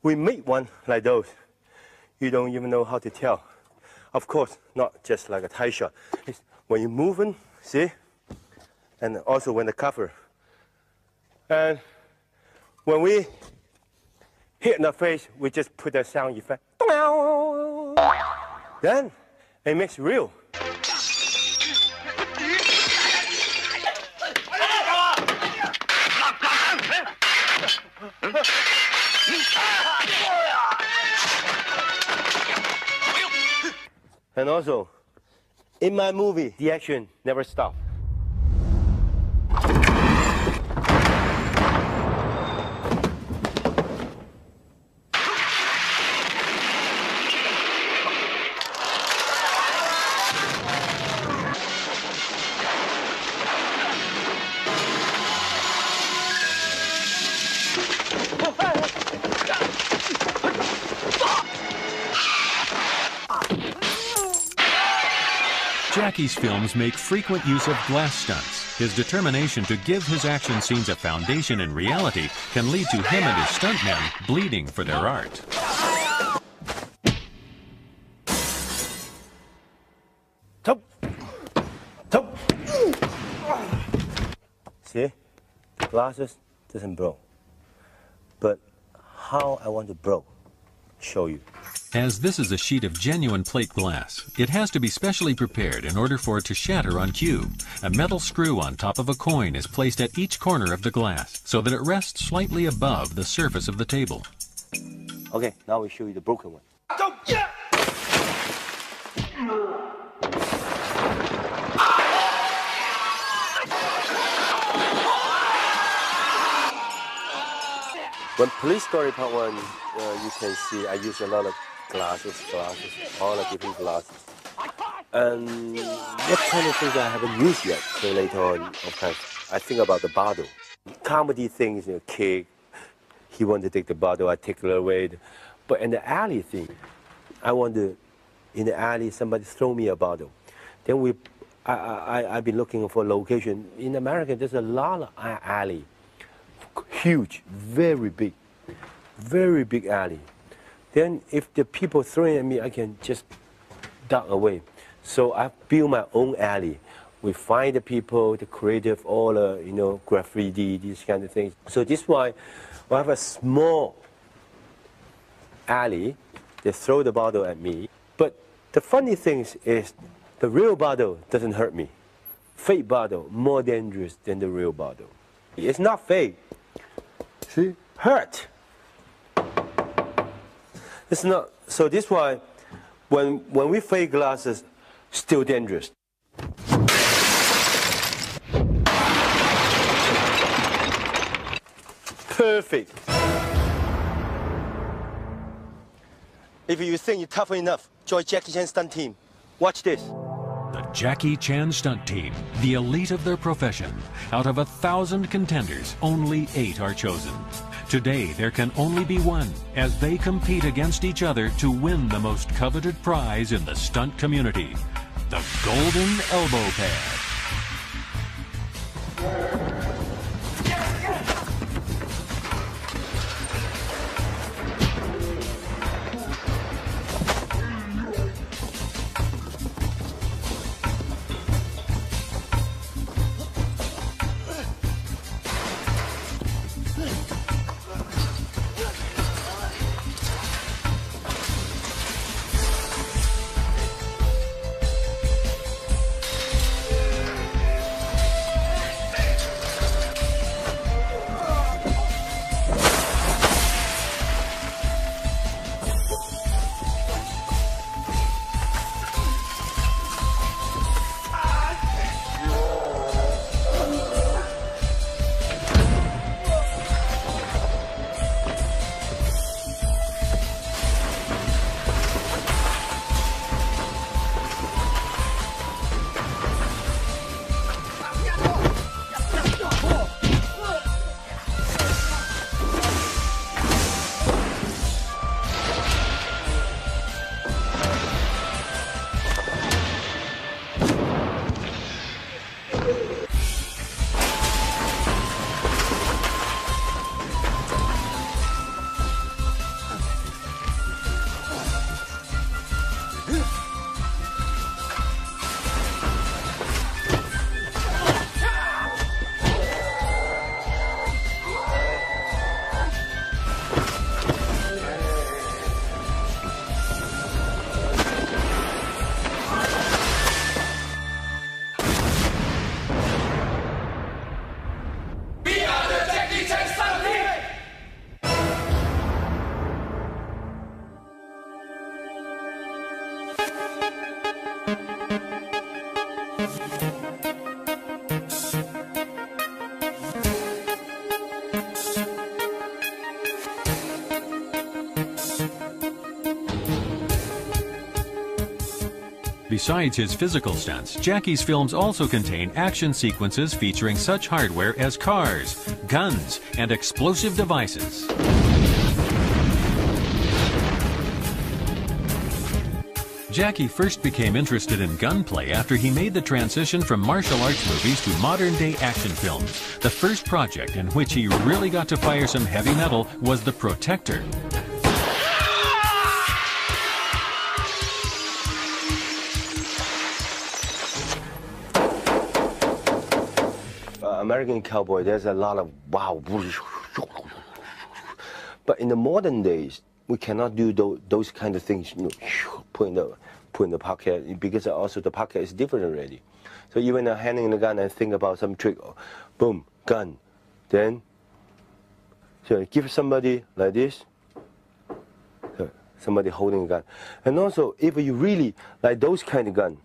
we make one like those. You don't even know how to tell. Of course, not just like a tie shot. It's when you're moving, see? And also when the cover. And when we hit in the face, we just put a sound effect. Then it makes real. And also, in my movie, the action never stops. Jackie's films make frequent use of glass stunts. His determination to give his action scenes a foundation in reality can lead to him and his stuntmen bleeding for their art. Top. Top. See? The glasses doesn't blow. But how I want to blow, show you. As this is a sheet of genuine plate glass, it has to be specially prepared in order for it to shatter on cue. A metal screw on top of a coin is placed at each corner of the glass so that it rests slightly above the surface of the table. Okay, now we show you the broken one. When Police Story Part 1, you can see I use a lot of glasses, all the different glasses. And what kind of things I haven't used yet. So later on, of course, I think about the bottle. Comedy things, kid, he wanted to take the bottle, I take it away. But in the alley thing, I want to, in the alley, somebody throw me a bottle. Then I've been looking for a location. In America, there's a lot of alley. Huge, very big alley. Then if the people throwing at me, I can just duck away. So I build my own alley. We find the people, the creative, all the, graffiti, these kind of things. So this is why I have a small alley. They throw the bottle at me. But the funny thing is the real bottle doesn't hurt me. Fake bottle more dangerous than the real bottle. It's not fake. See? Hurt. It's not. So this is why when we fake glasses, still dangerous. Perfect. If you think you're tough enough, join Jackie Chan stunt team. Watch this. The Jackie Chan stunt team, the elite of their profession. Out of 1,000 contenders, only 8 are chosen. Today, there can only be one, as they compete against each other to win the most coveted prize in the stunt community, the Golden Elbow Pad. Besides his physical stunts, Jackie's films also contain action sequences featuring such hardware as cars, guns, and explosive devices. Jackie first became interested in gunplay after he made the transition from martial arts movies to modern-day action films. The first project in which he really got to fire some heavy metal was The Protector. American cowboy, there's a lot of wow. But in the modern days, we cannot do those kind of things, you know, put in the pocket, because also the pocket is different already. So even handing the gun and think about some trick, boom, gun. Then, so give somebody like this, somebody holding a gun. And also, if you really like those kind of guns,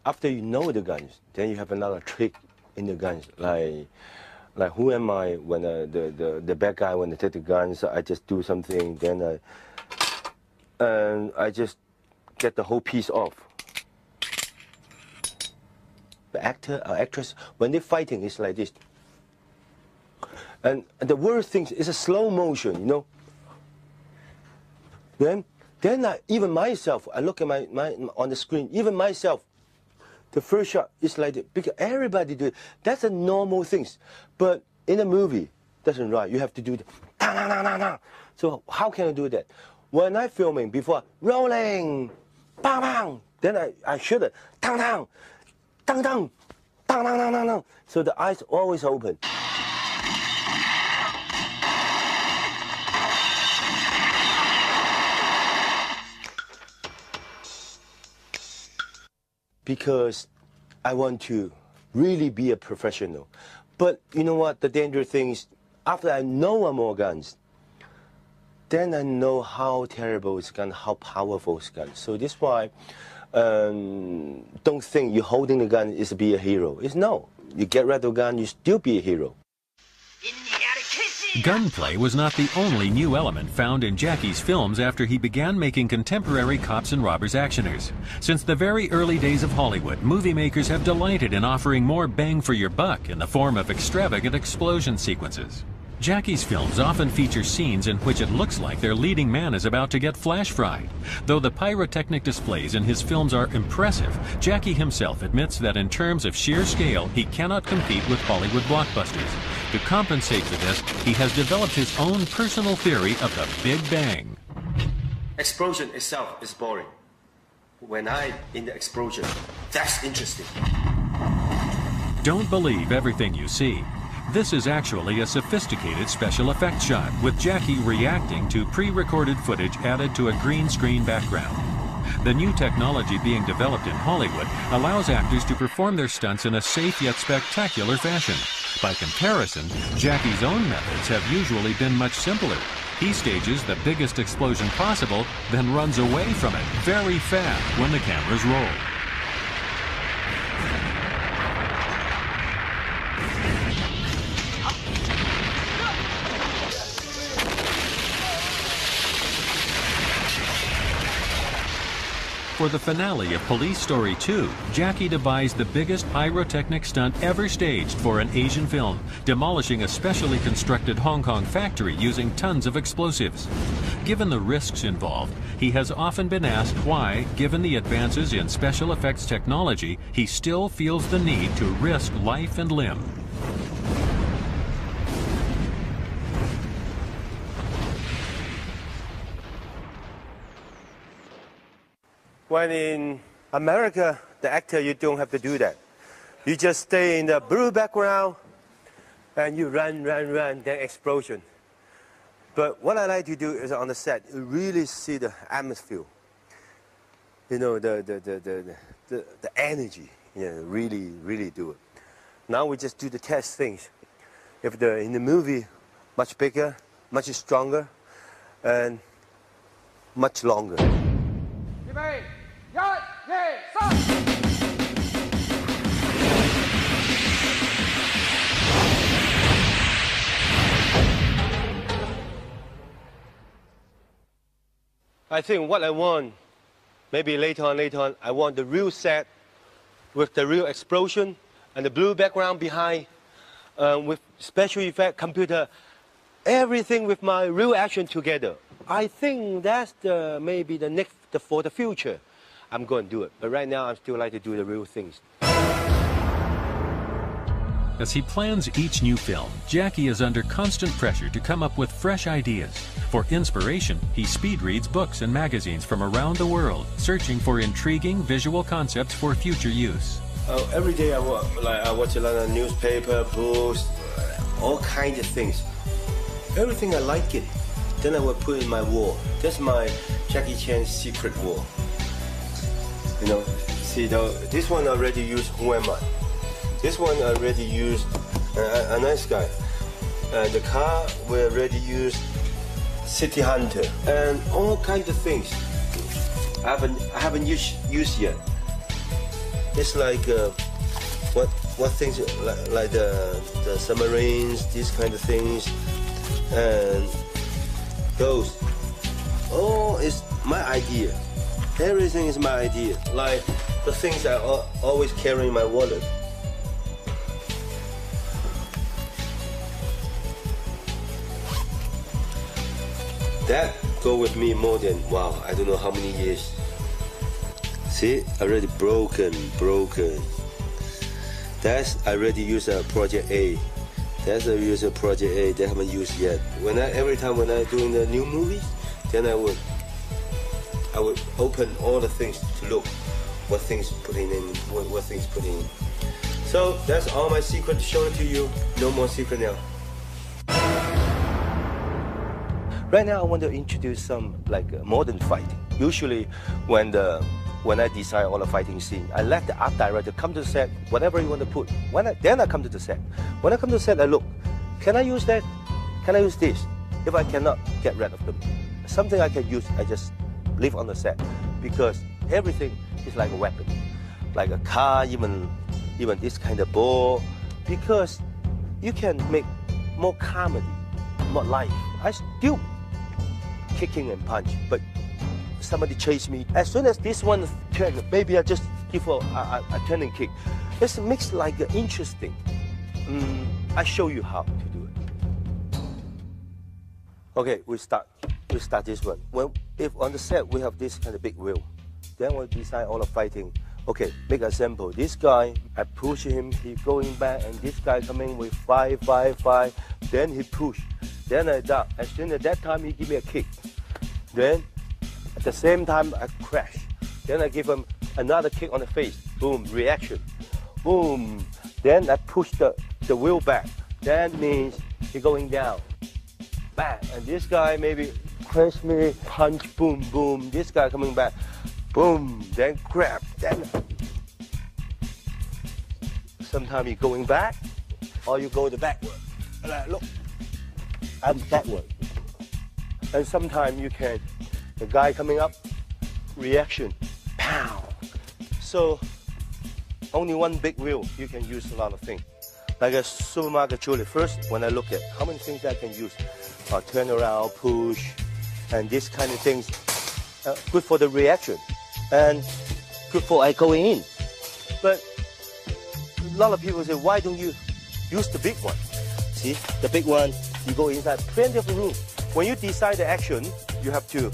after you know the guns, then you have another trick in the guns, like who am I when the bad guy, when they take the guns, I just do something, then I just get the whole piece off. The actor or actress, when they're fighting, it's like this. And the worst thing is a slow motion, you know. Then even myself, I look at my on the screen, even myself, the first shot is like that, because everybody do it. That's a normal thing. But in a movie, that's not right. You have to do the So how can I do that? When I'm filming, before rolling, bang bang, then I shoot it, tang tang, tang tang, tang tang tang tang. So the eyes always open. Because I want to really be a professional. But you know what? The dangerous thing is, after I know more guns, then I know how terrible it's gun, how powerful it's gun. So this is why don't think you holding the gun is to be a hero. It's no. You get rid of the gun, you still be a hero. Gunplay was not the only new element found in Jackie's films after he began making contemporary cops and robbers actioners. Since the very early days of Hollywood, movie makers have delighted in offering more bang for your buck in the form of extravagant explosion sequences. Jackie's films often feature scenes in which it looks like their leading man is about to get flash fried. Though the pyrotechnic displays in his films are impressive, Jackie himself admits that in terms of sheer scale, he cannot compete with Hollywood blockbusters. To compensate for this, he has developed his own personal theory of the Big Bang. Explosion itself is boring. When I'm in the explosion, that's interesting. Don't believe everything you see. This is actually a sophisticated special effects shot, with Jackie reacting to pre-recorded footage added to a green screen background. The new technology being developed in Hollywood allows actors to perform their stunts in a safe yet spectacular fashion. By comparison, Jackie's own methods have usually been much simpler. He stages the biggest explosion possible, then runs away from it very fast when the cameras roll. For the finale of Police Story 2, Jackie devised the biggest pyrotechnic stunt ever staged for an Asian film, demolishing a specially constructed Hong Kong factory using tons of explosives. Given the risks involved, he has often been asked why, given the advances in special effects technology, he still feels the need to risk life and limb. When in America, the actor, you don't have to do that. You just stay in the blue background and you run, then explosion. But what I like to do is on the set, you really see the atmosphere. You know, the energy, you know, really do it. Now we just do the test things. If in the movie, much bigger, much stronger, and much longer. I think what I want maybe later on, I want the real set with the real explosion and the blue background behind with special effect, computer, everything with my real action together. I think that's maybe the next, for the future. I'm going to do it. But right now, I still like to do the real things. As he plans each new film, Jackie is under constant pressure to come up with fresh ideas. For inspiration, he speed reads books and magazines from around the world, searching for intriguing visual concepts for future use. Every day I watch a lot of newspaper, books, all kinds of things. Everything I like it. Then I will put in my wall. That's my Jackie Chan's secret wall. You know, see, this one already used Who Am I? This one already used a nice guy. The car we already used City Hunter and all kinds of things. I haven't used yet. It's like what things like the submarines, these kind of things, and those. Oh, it's my idea. Everything is my idea. Like the things I always carry in my wallet. That go with me more than, wow, I don't know how many years. See, already broken. That's I already use a Project A. That's I use a Project A. They haven't used yet. Every time when I doing the new movies, then I would open all the things to look what things putting in, what things putting in. So that's all my secret shown to you. No more secret now. Right now, I want to introduce some modern fighting. Usually, when I design all the fighting scene, I let the art director come to the set, whatever you want to put. Then I come to the set. When I come to the set, I look, can I use that? Can I use this? If I cannot, get rid of them. Something I can use, I just leave on the set, because everything is like a weapon, like a car, even this kind of ball, because you can make more comedy, more life. I still kicking and punch, but somebody chase me. As soon as this one turn, maybe I just give a turning kick. It makes like interesting. I show you how to do it. Okay, we start this one. Well, if on the set we have this kind of big wheel, then we'll design all the fighting. Okay, make a sample. This guy, I push him, he going back, and this guy coming with 5, 5, 5. Then he push. Then I duck. As soon as that time, he give me a kick. Then, at the same time, I crash. Then I give him another kick on the face. Boom, reaction. Boom. Then I push the wheel back. That means he going down. Back. And this guy maybe crash me, punch, boom, boom. This guy coming back. Boom. Then grab. Then sometimes you're going back, or you go the backward. Look. I'm backward. And sometimes you can, the guy coming up, reaction, pow. So only one big wheel, you can use a lot of things. Like a supermarket trolley. First, when I look at how many things I can use, turn around, push, and this kind of things, good for the reaction, and good for I going in. But a lot of people say, why don't you use the big one? See, the big one, you go inside, plenty of room. When you decide the action, you have to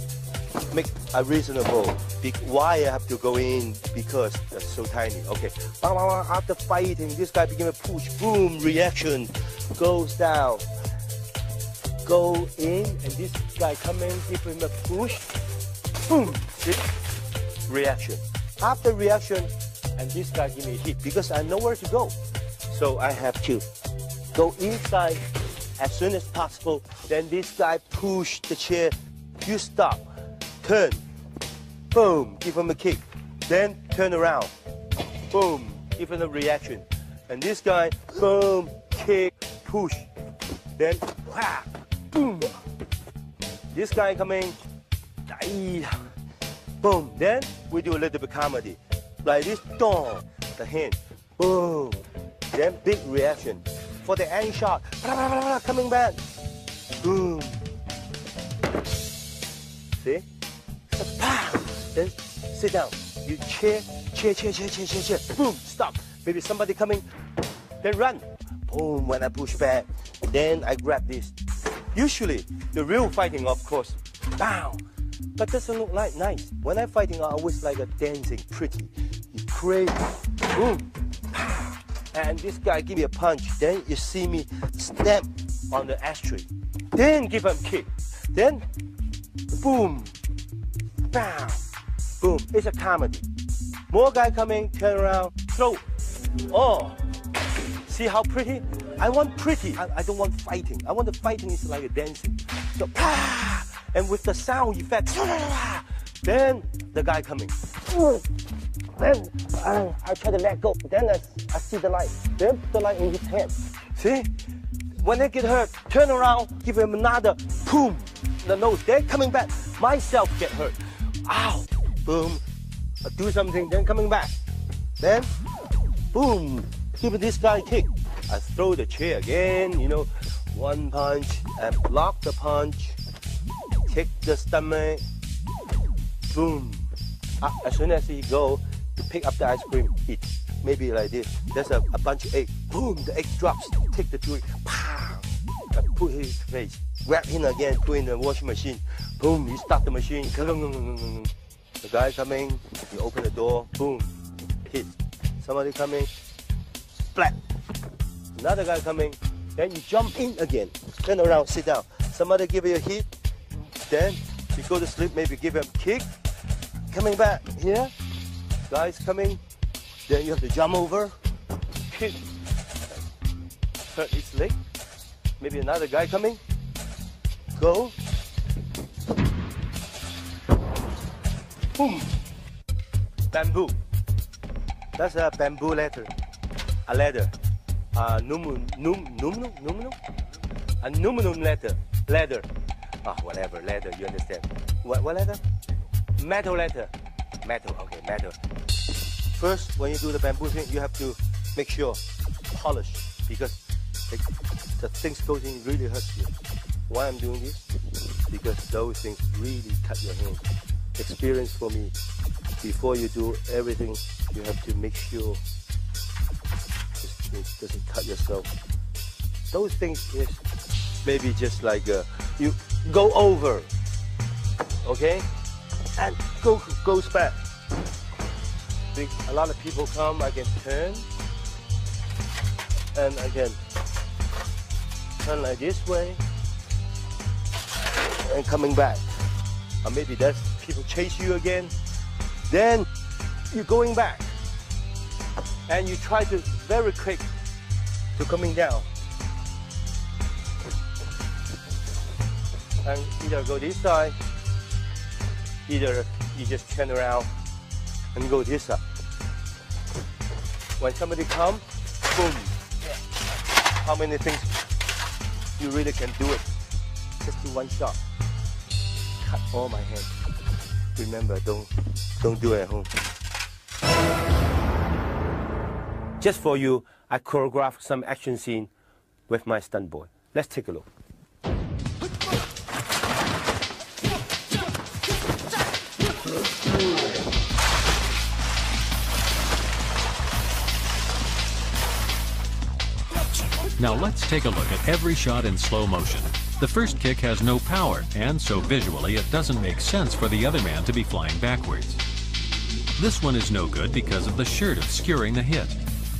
make a reasonable. Why I have to go in? Because that's so tiny. Okay, after fighting, this guy begin to push, boom, reaction, goes down, go in, and this guy come in, give him a push, boom, see? Reaction. After reaction, and this guy give me a hit, because I know where to go. So I have to go inside as soon as possible. Then this guy push the chair, you stop, turn, boom, give him a kick, then turn around, boom, give him a reaction. And this guy, boom, kick, push, then whack, boom. This guy coming, boom, then we do a little bit comedy. Like this, dong, the hand, boom, then big reaction. For the end shot, coming back, boom. See? Then sit down. You cheer. Boom, stop. Maybe somebody coming, then run. Boom, when I push back, then I grab this. Usually, the real fighting, of course, bam. But doesn't look like nice. When I'm fighting, I always like a dancing, pretty. You crazy, boom. And this guy give me a punch. Then you see me snap on the ashtray. Then give him a kick. Then, boom, bam, boom. It's a comedy. More guy coming, turn around, throw. Oh, see how pretty? I want pretty. I don't want fighting. I want the fighting is like a dancing. So, and with the sound effect, then the guy coming. Then I try to let go. Then I see the light. Then put the light in his hand. See? When they get hurt, turn around, give him another boom. The nose. Then coming back. Myself get hurt. Ow. Boom. I do something. Then coming back. Then boom. Give this guy a kick. I throw the chair again. You know, one punch and block the punch. Kick the stomach. Boom. As soon as he go, to pick up the ice cream, eat. Maybe like this. There's a bunch of egg. Boom, the egg drops. Take the jewelry. Pow. And put his face. Grab him again, put in the washing machine. Boom, you start the machine. The guy coming, you open the door. Boom, hit. Somebody coming, splat. Another guy coming, then you jump in again. Turn around, sit down. Somebody give you a hit. Then you go to sleep, maybe give him a kick. Coming back here. Guys coming, then you have to jump over, kick, hurt his leg. Maybe another guy coming, go, boom, bamboo. That's a bamboo ladder, a ladder, aluminum ladder. Whatever ladder, you understand? What ladder? Metal ladder. Metal, okay, metal. First, when you do the bamboo thing, you have to make sure polish because the things goes in really hurts you. Why I'm doing this? Because those things really cut your hand. Experience for me. Before you do everything, you have to make sure it doesn't cut yourself. Those things is maybe just like you go over, okay? And goes back. A lot of people come, I can turn, and I can turn like this way, and coming back. Or maybe that's people chase you again. Then you're going back, and you try to very quick to coming down. And either go this side, either you just turn around and go this side. When somebody comes, boom. How many things you really can do it? Just do one shot. Cut all my hands. Remember, don't do it at home. Just for you, I choreographed some action scene with my stunt boy. Let's take a look. Now let's take a look at every shot in slow motion. The first kick has no power, and so visually it doesn't make sense for the other man to be flying backwards. This one is no good because of the shirt obscuring the hit.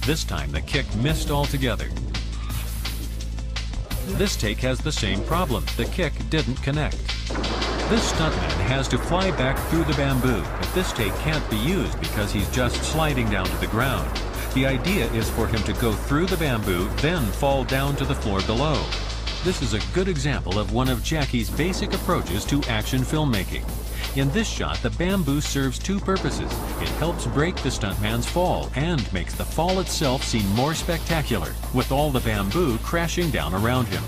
This time the kick missed altogether. This take has the same problem. The kick didn't connect. This stuntman has to fly back through the bamboo, but this take can't be used because he's just sliding down to the ground. The idea is for him to go through the bamboo, then fall down to the floor below. This is a good example of one of Jackie's basic approaches to action filmmaking. In this shot, the bamboo serves two purposes. It helps break the stuntman's fall and makes the fall itself seem more spectacular, with all the bamboo crashing down around him.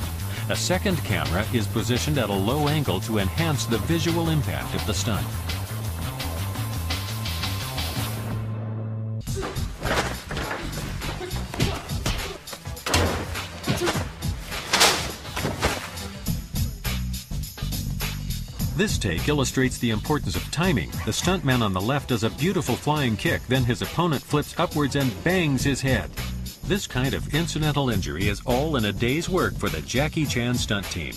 A second camera is positioned at a low angle to enhance the visual impact of the stunt. This take illustrates the importance of timing. The stuntman on the left does a beautiful flying kick, then his opponent flips upwards and bangs his head. This kind of incidental injury is all in a day's work for the Jackie Chan stunt team.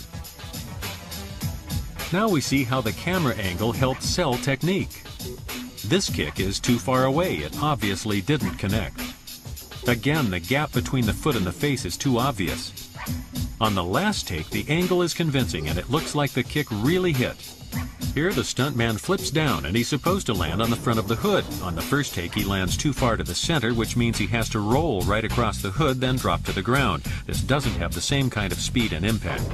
Now we see how the camera angle helps sell technique. This kick is too far away. It obviously didn't connect. Again, the gap between the foot and the face is too obvious. On the last take, the angle is convincing and it looks like the kick really hit. Here, the stuntman flips down and he's supposed to land on the front of the hood. On the first take, he lands too far to the center, which means he has to roll right across the hood, then drop to the ground. This doesn't have the same kind of speed and impact.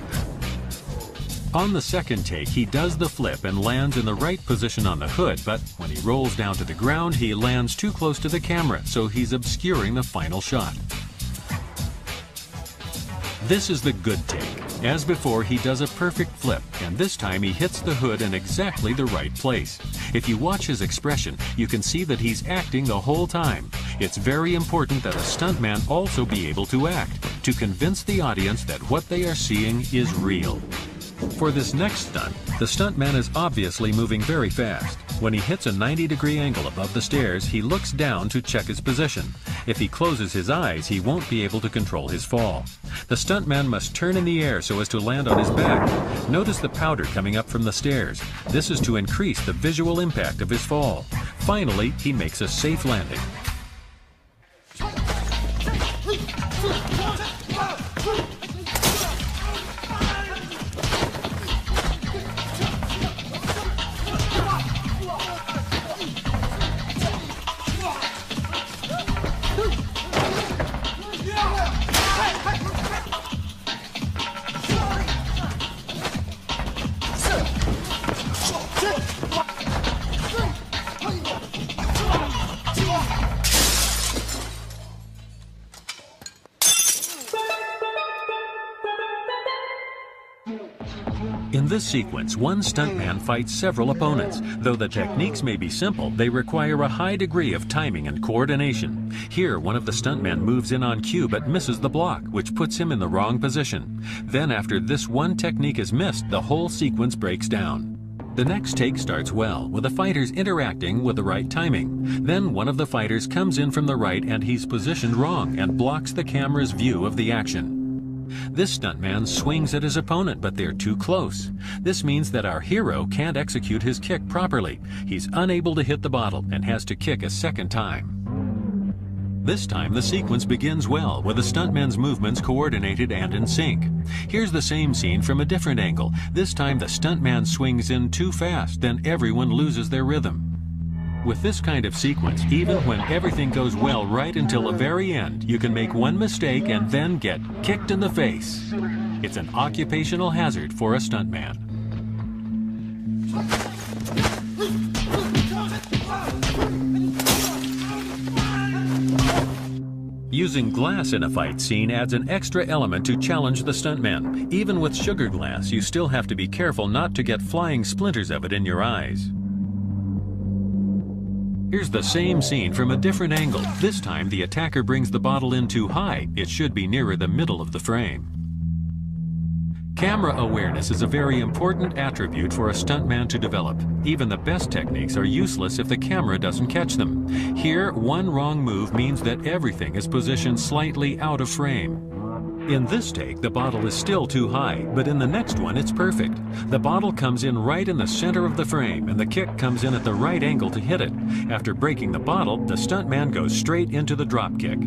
On the second take, he does the flip and lands in the right position on the hood, but when he rolls down to the ground, he lands too close to the camera, so he's obscuring the final shot. This is the good take. As before, he does a perfect flip, and this time he hits the hood in exactly the right place. If you watch his expression, you can see that he's acting the whole time. It's very important that a stuntman also be able to act, to convince the audience that what they are seeing is real. For this next stunt, the stuntman is obviously moving very fast. When he hits a 90-degree angle above the stairs, he looks down to check his position. If he closes his eyes, he won't be able to control his fall. The stuntman must turn in the air so as to land on his back. Notice the powder coming up from the stairs. This is to increase the visual impact of his fall. Finally, he makes a safe landing. In this sequence, one stuntman fights several opponents. Though the techniques may be simple, they require a high degree of timing and coordination. Here, one of the stuntmen moves in on cue but misses the block, which puts him in the wrong position. Then, after this one technique is missed, the whole sequence breaks down. The next take starts well, with the fighters interacting with the right timing. Then one of the fighters comes in from the right and he's positioned wrong and blocks the camera's view of the action. This stuntman swings at his opponent, but they're too close. This means that our hero can't execute his kick properly. He's unable to hit the bottle and has to kick a second time. This time the sequence begins well, with the stuntman's movements coordinated and in sync. Here's the same scene from a different angle. This time the stuntman swings in too fast, then everyone loses their rhythm. With this kind of sequence, even when everything goes well right until the very end, you can make one mistake and then get kicked in the face. It's an occupational hazard for a stuntman. Using glass in a fight scene adds an extra element to challenge the stuntman. Even with sugar glass, you still have to be careful not to get flying splinters of it in your eyes. Here's the same scene from a different angle. This time, the attacker brings the bottle in too high. It should be nearer the middle of the frame. Camera awareness is a very important attribute for a stuntman to develop. Even the best techniques are useless if the camera doesn't catch them. Here, one wrong move means that everything is positioned slightly out of frame. In this take, the bottle is still too high, but in the next one, it's perfect. The bottle comes in right in the center of the frame, and the kick comes in at the right angle to hit it. After breaking the bottle, the stuntman goes straight into the drop kick.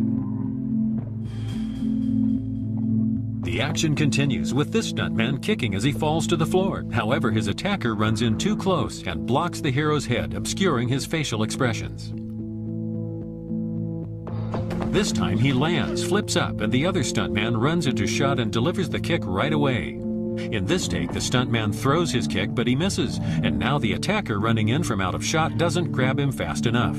The action continues, with this stuntman kicking as he falls to the floor. However, his attacker runs in too close and blocks the hero's head, obscuring his facial expressions. This time he lands, flips up, and the other stuntman runs into shot and delivers the kick right away. In this take, the stuntman throws his kick, but he misses, and now the attacker running in from out of shot doesn't grab him fast enough.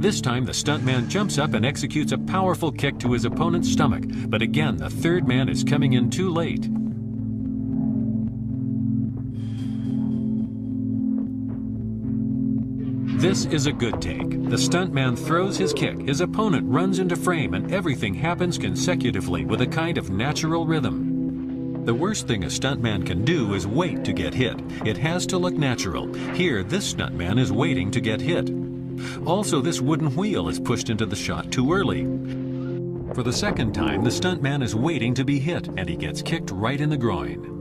This time the stuntman jumps up and executes a powerful kick to his opponent's stomach, but again the third man is coming in too late. This is a good take. The stuntman throws his kick, his opponent runs into frame, and everything happens consecutively with a kind of natural rhythm. The worst thing a stuntman can do is wait to get hit. It has to look natural. Here, this stuntman is waiting to get hit. Also, this wooden wheel is pushed into the shot too early. For the second time, the stuntman is waiting to be hit, and he gets kicked right in the groin.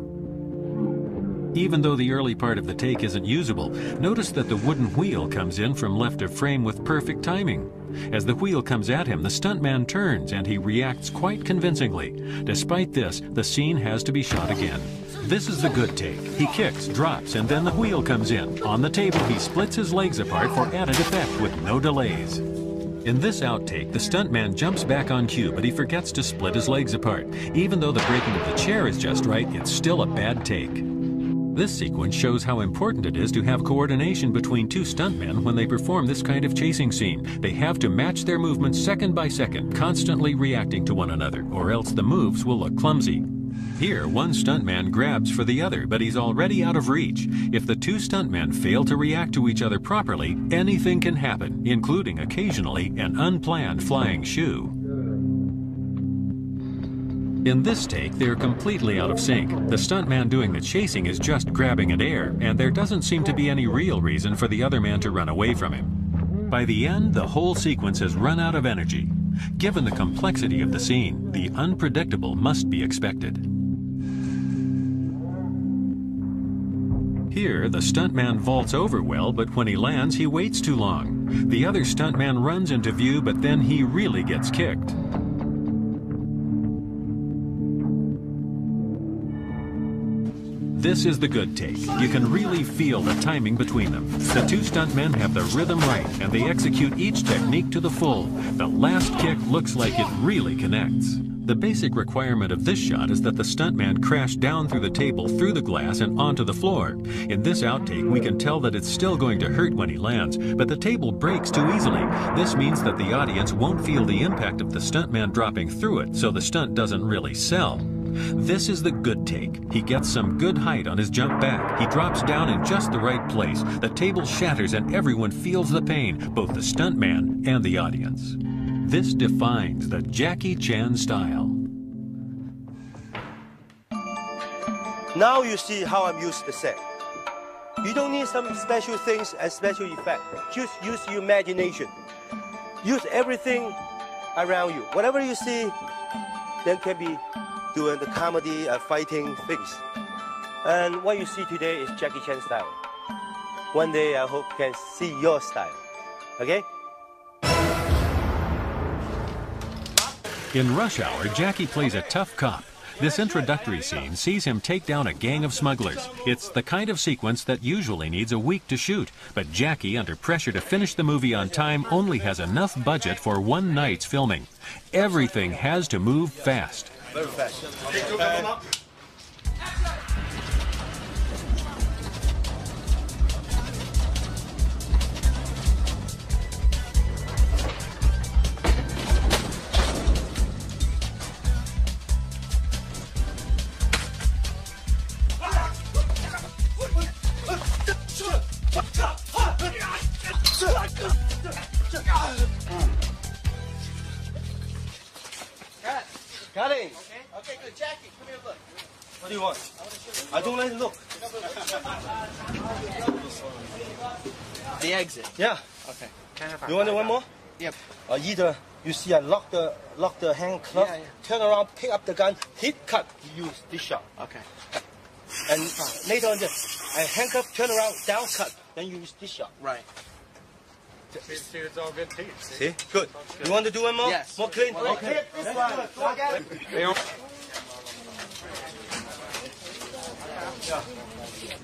Even though the early part of the take isn't usable, notice that the wooden wheel comes in from left of frame with perfect timing. As the wheel comes at him, the stuntman turns and he reacts quite convincingly. Despite this, the scene has to be shot again. This is the good take. He kicks, drops, and then the wheel comes in. On the table, he splits his legs apart for added effect with no delays. In this outtake, the stuntman jumps back on cue, but he forgets to split his legs apart. Even though the breaking of the chair is just right, it's still a bad take. This sequence shows how important it is to have coordination between two stuntmen when they perform this kind of chasing scene. They have to match their movements second by second, constantly reacting to one another, or else the moves will look clumsy. Here, one stuntman grabs for the other, but he's already out of reach. If the two stuntmen fail to react to each other properly, anything can happen, including occasionally an unplanned flying shoe. In this take, they're completely out of sync. The stuntman doing the chasing is just grabbing at air, and there doesn't seem to be any real reason for the other man to run away from him. By the end, the whole sequence has run out of energy. Given the complexity of the scene, the unpredictable must be expected. Here, the stuntman vaults over well, but when he lands, he waits too long. The other stuntman runs into view, but then he really gets kicked. This is the good take. You can really feel the timing between them. The two stuntmen have the rhythm right, and they execute each technique to the full. The last kick looks like it really connects. The basic requirement of this shot is that the stuntman crash down through the table, through the glass, and onto the floor. In this outtake, we can tell that it's still going to hurt when he lands, but the table breaks too easily. This means that the audience won't feel the impact of the stuntman dropping through it, so the stunt doesn't really sell. This is the good take. He gets some good height on his jump back. He drops down in just the right place. The table shatters and everyone feels the pain, both the stuntman and the audience. This defines the Jackie Chan style. Now you see how I'm used the set. You don't need some special things and special effect. Just use your imagination. Use everything around you. Whatever you see, then can be doing the comedy, fighting things. And what you see today is Jackie Chan style. One day I hope you can see your style. Okay? In Rush Hour, Jackie plays a tough cop. This introductory scene sees him take down a gang of smugglers. It's the kind of sequence that usually needs a week to shoot, but Jackie, under pressure to finish the movie on time, only has enough budget for one night's filming. Everything has to move fast. Very fast. Got it. Okay, good. Jackie, come here, look. What do you want? I don't let it look. The exit. Yeah. Okay. You want one more? Yep. Either you see I lock the hand cuff, turn around, pick up the gun, hit, cut. You use this shot. Okay. And later on, I handcuff, turn around, down, cut. Then you use this shot. Right. See, it's all good teeth. See? Good. You want to do one more? Yes. More clean? Okay. This one.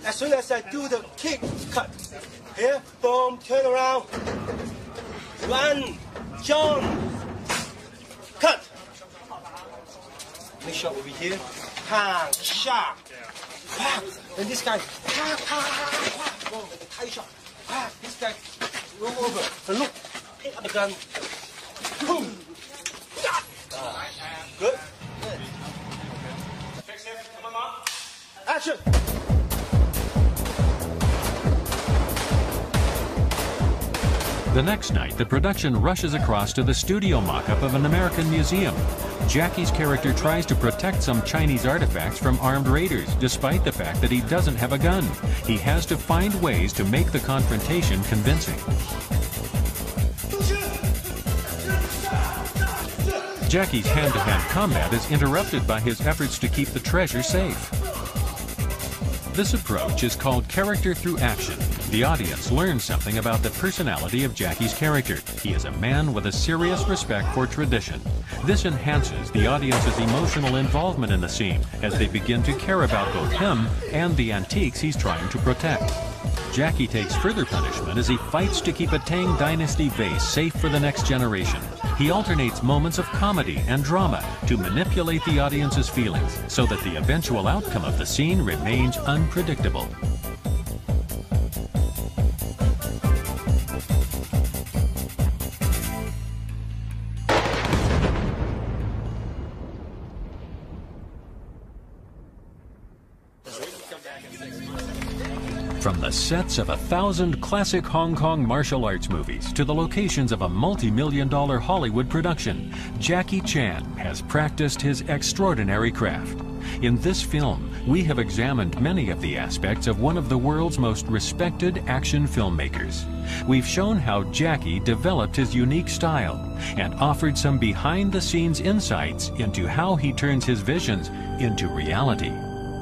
As soon as I do the kick, cut. Here, boom, turn around. Run, jump, cut. Next shot will be here. Pang, shot. Pang. And this guy, pang, pang, pang. Whoa, tight shot. Pang. This guy, roll over. And look, pick up the gun. Boom. Good. Fix it. Come on. Action. The next night, the production rushes across to the studio mock-up of an American museum. Jackie's character tries to protect some Chinese artifacts from armed raiders, despite the fact that he doesn't have a gun. He has to find ways to make the confrontation convincing. Jackie's hand-to-hand combat is interrupted by his efforts to keep the treasure safe. This approach is called character through action. The audience learns something about the personality of Jackie's character. He is a man with a serious respect for tradition. This enhances the audience's emotional involvement in the scene as they begin to care about both him and the antiques he's trying to protect. Jackie takes further punishment as he fights to keep a Tang Dynasty vase safe for the next generation. He alternates moments of comedy and drama to manipulate the audience's feelings so that the eventual outcome of the scene remains unpredictable. From the sets of 1,000 classic Hong Kong martial arts movies to the locations of a multi-million-dollar Hollywood production, Jackie Chan has practiced his extraordinary craft. In this film, we have examined many of the aspects of one of the world's most respected action filmmakers. We've shown how Jackie developed his unique style and offered some behind-the-scenes insights into how he turns his visions into reality.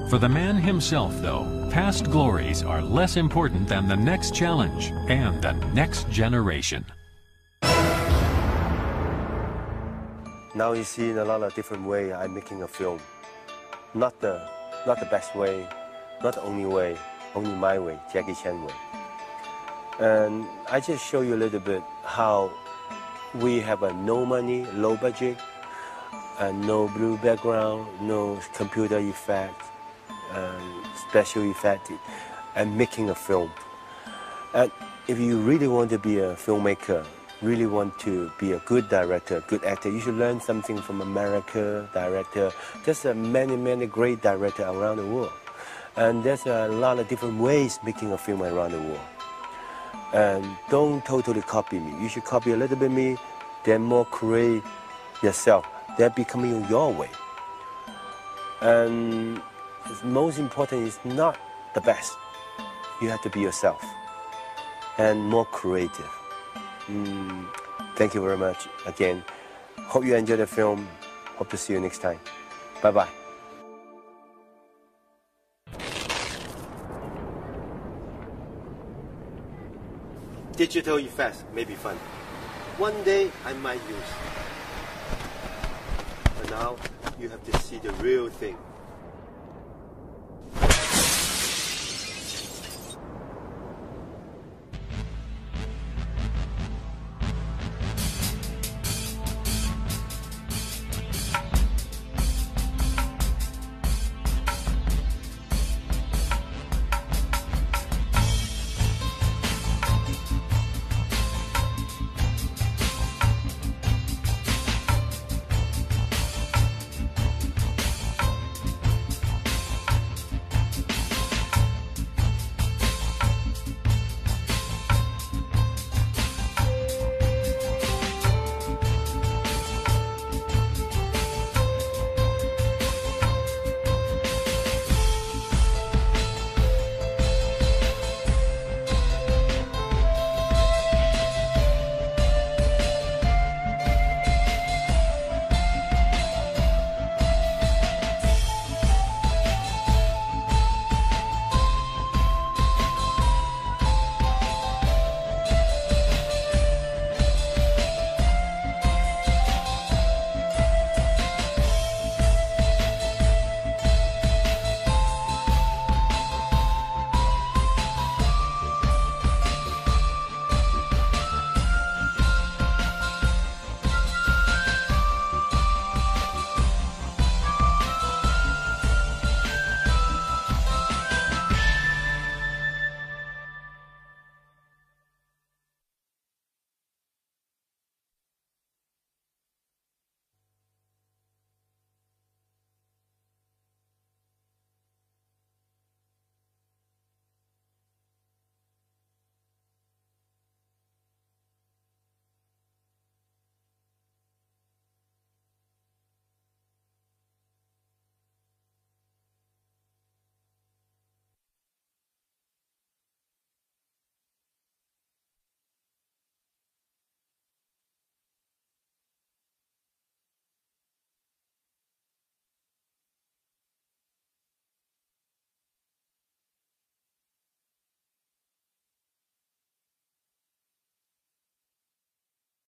For the man himself, though, past glories are less important than the next challenge and the next generation. Now you see in a lot of different ways I'm making a film. Not the best way, not the only way, only my way, Jackie Chan way. And I just show you a little bit how we have a no money, low budget, and no blue background, no computer effects, special effect, and making a film. And if you really want to be a filmmaker, really want to be a good director, good actor, you should learn something from America director. There's many great directors around the world. And there's a lot of different ways making a film around the world. And don't totally copy me. You should copy a little bit me, then more create yourself. Then becoming your way. And most important is not the best. You have to be yourself and more creative. Thank you very much again. Hope you enjoyed the film. Hope to see you next time. Bye-bye. Digital effects may be fun. One day I might use. But now you have to see the real thing.